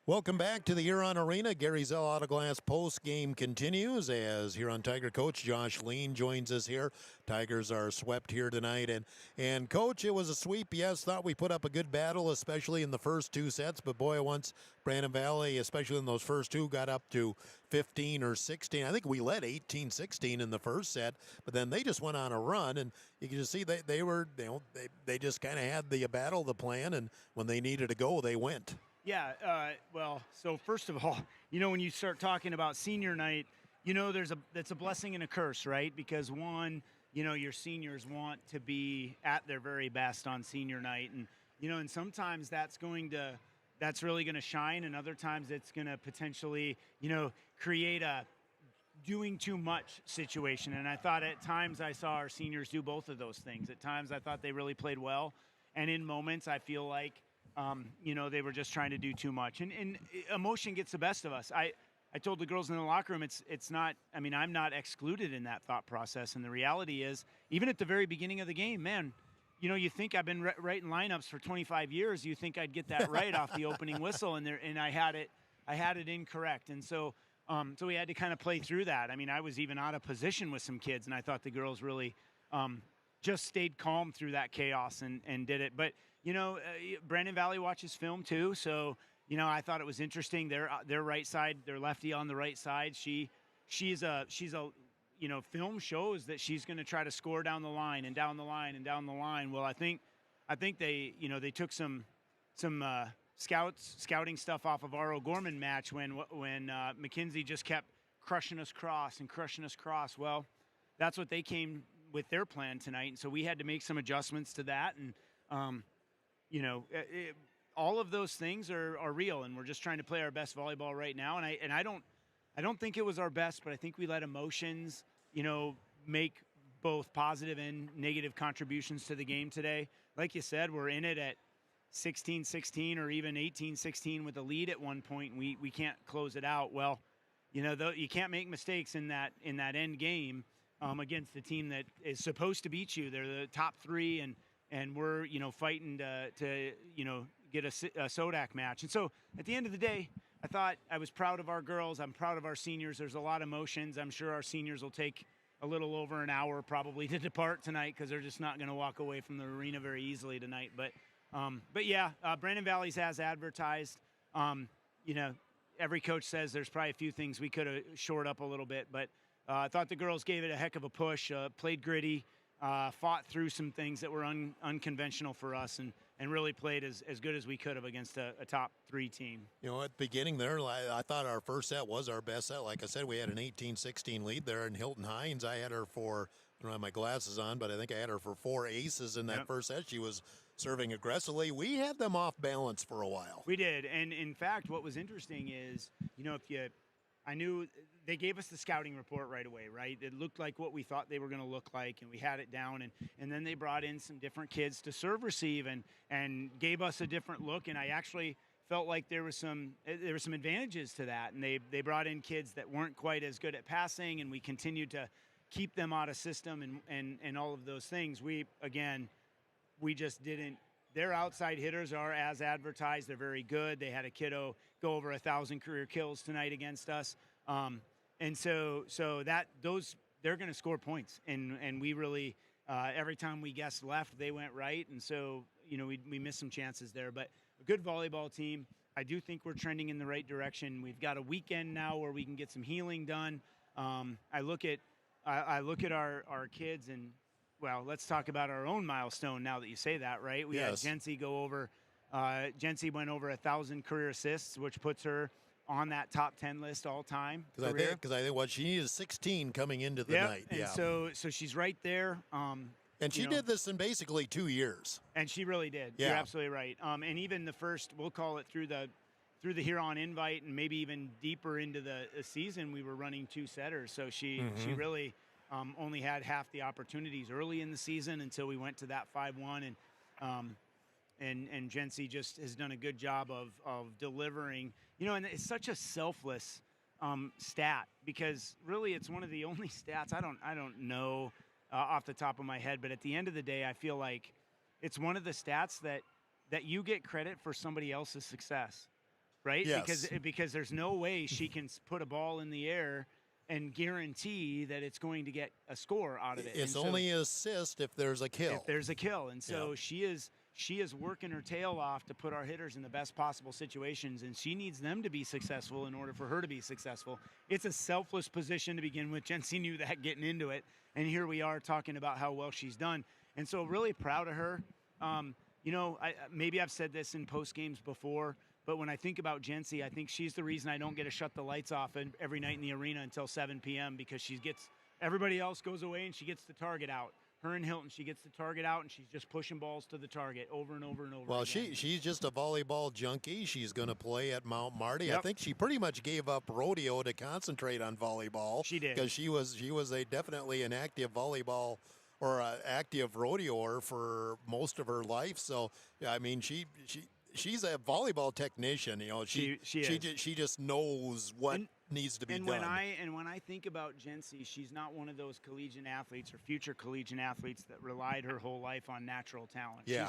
Welcome back to the Huron Arena. Gary Zell Auto Glass post game continues as Huron Tiger coach Josh Lean joins us here. Tigers are swept here tonight. And coach, it was a sweep. Yes, thought we put up a good battle, especially in the first two sets. But boy, once Brandon Valley, especially in those first two, got up to 15 or 16. I think we led 18-16 in the first set, but then they just went on a run, and you can just see they just kind of had the battle, the plan, and when they needed to go, they went. Yeah, well, so first of all, when you start talking about senior night, that's a blessing and a curse, right? Because one, your seniors want to be at their very best on senior night, and and sometimes that's really going to shine, and other times it's going to potentially, create a doing too much situation. And I thought at times I saw our seniors do both of those things. At times I thought they really played well, and in moments I feel like they were just trying to do too much, and emotion gets the best of us. I told the girls in the locker room, it's not, I'm not excluded in that thought process. And the reality is, even at the very beginning of the game, man, you think I've been writing lineups for 25 years. You think I'd get that right off the opening whistle, and I had it incorrect. And so we had to kind of play through that. I was even out of position with some kids, and I thought the girls really just stayed calm through that chaos and did it. But Brandon Valley watches film too, so I thought it was interesting. Their right side, their lefty on the right side. She's a film shows that she's going to try to score down the line and down the line and down the line. Well, I think they they took some scouting stuff off of our O'Gorman match when McKinsey just kept crushing us cross. Well, that's what they came with their plan tonight, and so we had to make some adjustments to that. And all of those things are real, and we're just trying to play our best volleyball right now. And I don't think it was our best, but I think we let emotions, make both positive and negative contributions to the game today. Like you said, we're in it at 16-16 or even 18-16 with a lead at one point, and we can't close it out. Well, you can't make mistakes in that end game against the team that is supposed to beat you. They're the top 3, and we're fighting to get a Sodak match. And so at the end of the day, I thought I was proud of our girls. I'm proud of our seniors. There's a lot of emotions. I'm sure our seniors will take a little over an hour probably to depart tonight because they're just not going to walk away from the arena very easily tonight. But yeah, Brandon Valley's as advertised. Every coach says there's probably a few things we could have shored up a little bit, but I thought the girls gave it a heck of a push, played gritty, fought through some things that were unconventional for us, and really played as good as we could have against a top 3 team. At the beginning there, I thought our first set was our best set. Like I said, we had an 18-16 lead there, and Hilton Hines, I had her for, I don't have my glasses on, but I think I had her for 4 aces in that first set. She was serving aggressively. We had them off balance for a while. We did, and in fact, what was interesting is, I knew they gave us the scouting report right away, right? It looked like what we thought they were going to look like, and we had it down. And then they brought in some different kids to serve receive and gave us a different look. And I actually felt like there were some advantages to that. And they brought in kids that weren't quite as good at passing, and we continued to keep them out of system and all of those things. We just didn't. Their outside hitters are as advertised. They're very good. They had a kiddo go over 1,000 career kills tonight against us. And so they're going to score points. And we really, every time we guessed left, they went right. And so, we missed some chances there. But a good volleyball team. I do think we're trending in the right direction. We've got a weekend now where we can get some healing done. I look at our kids and, well, let's talk about our own milestone now that you say that, right? We had Jency go over. Jency went over 1,000 career assists, which puts her on that top 10 list all time. Because I think what she needs is 16 coming into the night. And so she's right there. And she did this in basically 2 years. And she really did. Yeah. You're absolutely right. And even the first, we'll call it through the Huron invite, and maybe even deeper into the season, we were running 2 setters. So she really only had half the opportunities early in the season until we went to that 5-1, and Jency just has done a good job of delivering. And it's such a selfless stat, because really it's one of the only stats I don't know off the top of my head, but at the end of the day, I feel like it's one of the stats that you get credit for somebody else's success, right? Yes. Because there's no way she can put a ball in the air and guarantee that it's going to get a score out of it. It's only an assist if there's a kill. If there's a kill. And so she is working her tail off to put our hitters in the best possible situations, and she needs them to be successful in order for her to be successful. It's a selfless position to begin with. Jency knew that getting into it, and here we are talking about how well she's done. And so really proud of her. Maybe I've said this in post games before, but when I think about Jency, I think she's the reason I don't get to shut the lights off every night in the arena until 7 p.m. because everybody else goes away and she gets the target out. Her and Hilton, she gets the target out, and she's just pushing balls to the target over and over and over Well, again. she's just a volleyball junkie. She's going to play at Mount Marty. Yep. I think she pretty much gave up rodeo to concentrate on volleyball. She did. Because she was definitely an active volleyball or an active rodeoer for most of her life. So, I mean, she's a volleyball technician. She just knows what needs to be done. When I think about Jency, she's not one of those collegiate athletes or future collegiate athletes that relied her whole life on natural talent. Yeah.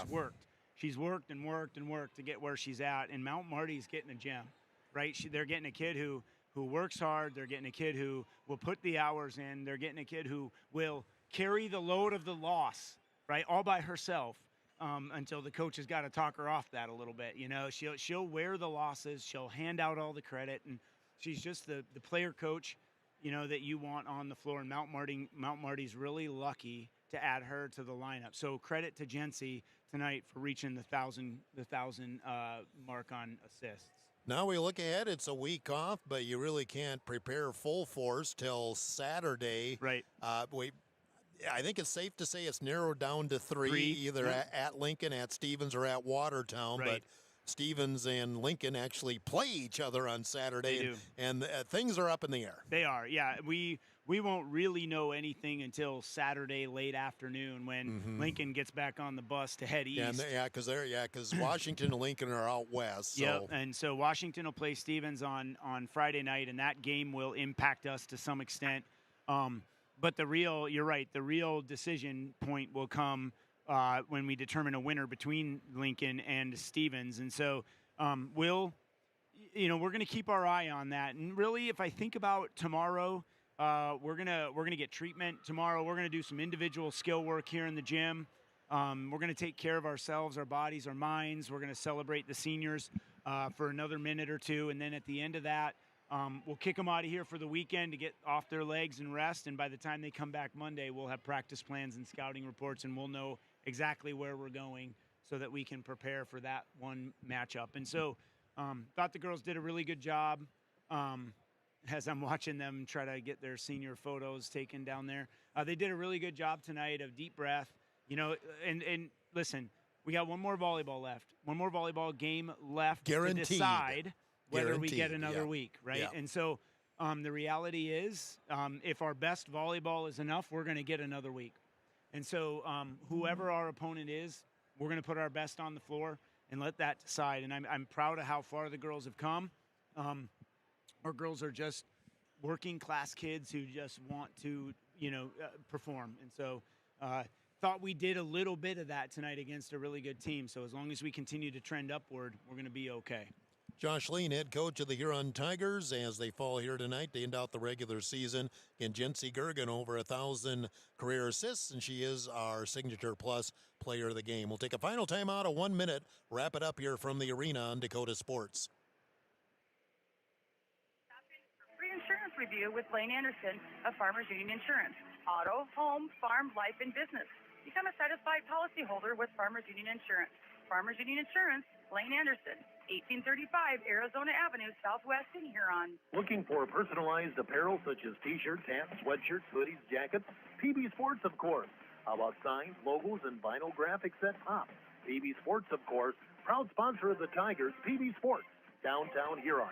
She's worked and worked and worked to get where she's at. And Mount Marty's getting a gem, right? They're getting a kid who works hard. They're getting a kid who will put the hours in. They're getting a kid who will carry the load of the loss, right, all by herself. Until the coach has got to talk her off that a little bit. She'll wear the losses. She'll hand out all the credit, and she's just the player coach, that you want on the floor. And Mount Marty's really lucky to add her to the lineup. So credit to Jency tonight for reaching the thousand mark on assists. Now we look ahead. It's a week off, but you really can't prepare full force till Saturday. Right. I think it's safe to say it's narrowed down to three either at Lincoln, at Stevens, or at Watertown. Right. Stevens and Lincoln actually play each other on Saturday, They do. and things are up in the air. They are, yeah. We won't really know anything until Saturday late afternoon when Lincoln gets back on the bus to head east. Because Washington and Lincoln are out west. So. Yep, and so Washington will play Stevens on Friday night, and that game will impact us to some extent. But you're right, the real decision point will come when we determine a winner between Lincoln and Stevens. And so we're going to keep our eye on that. And really, if I think about tomorrow, we're gonna get treatment tomorrow. We're gonna do some individual skill work here in the gym. We're gonna take care of ourselves, our bodies, our minds. We're gonna celebrate the seniors for another minute or two, and then at the end of that, we'll kick them out of here for the weekend to get off their legs and rest. And by the time they come back Monday, we'll have practice plans and scouting reports, and we'll know exactly where we're going so that we can prepare for that one matchup. And so, thought the girls did a really good job. As I'm watching them try to get their senior photos taken down there. They did a really good job tonight of deep breath, and listen, we got one more volleyball game left Guaranteed. to decide whether we get another yeah. week, right? Yeah. And so the reality is if our best volleyball is enough, we're going to get another week. And so whoever our opponent is, we're going to put our best on the floor and let that decide. And I'm proud of how far the girls have come. Our girls are just working class kids who just want to, perform. And so thought we did a little bit of that tonight against a really good team. So as long as we continue to trend upward, we're going to be okay. Josh Lean, head coach of the Huron Tigers, as they fall here tonight to end out the regular season. Again, Jency Gergen, over 1,000 career assists, and she is our Signature Plus player of the game. We'll take a final timeout of 1 minute, wrap it up here from the arena on Dakota Sports. Insurance review with Lane Anderson of Farmers Union Insurance. Auto, home, farm, life, and business. Become a satisfied policyholder with Farmers Union Insurance. Farmers Union Insurance, Lane Anderson, 1835 Arizona Avenue, Southwest in Huron. Looking for personalized apparel such as t-shirts, hats, sweatshirts, hoodies, jackets? PB Sports, of course. How about signs, logos, and vinyl graphics at top? PB Sports, of course. Proud sponsor of the Tigers, PB Sports, downtown Huron.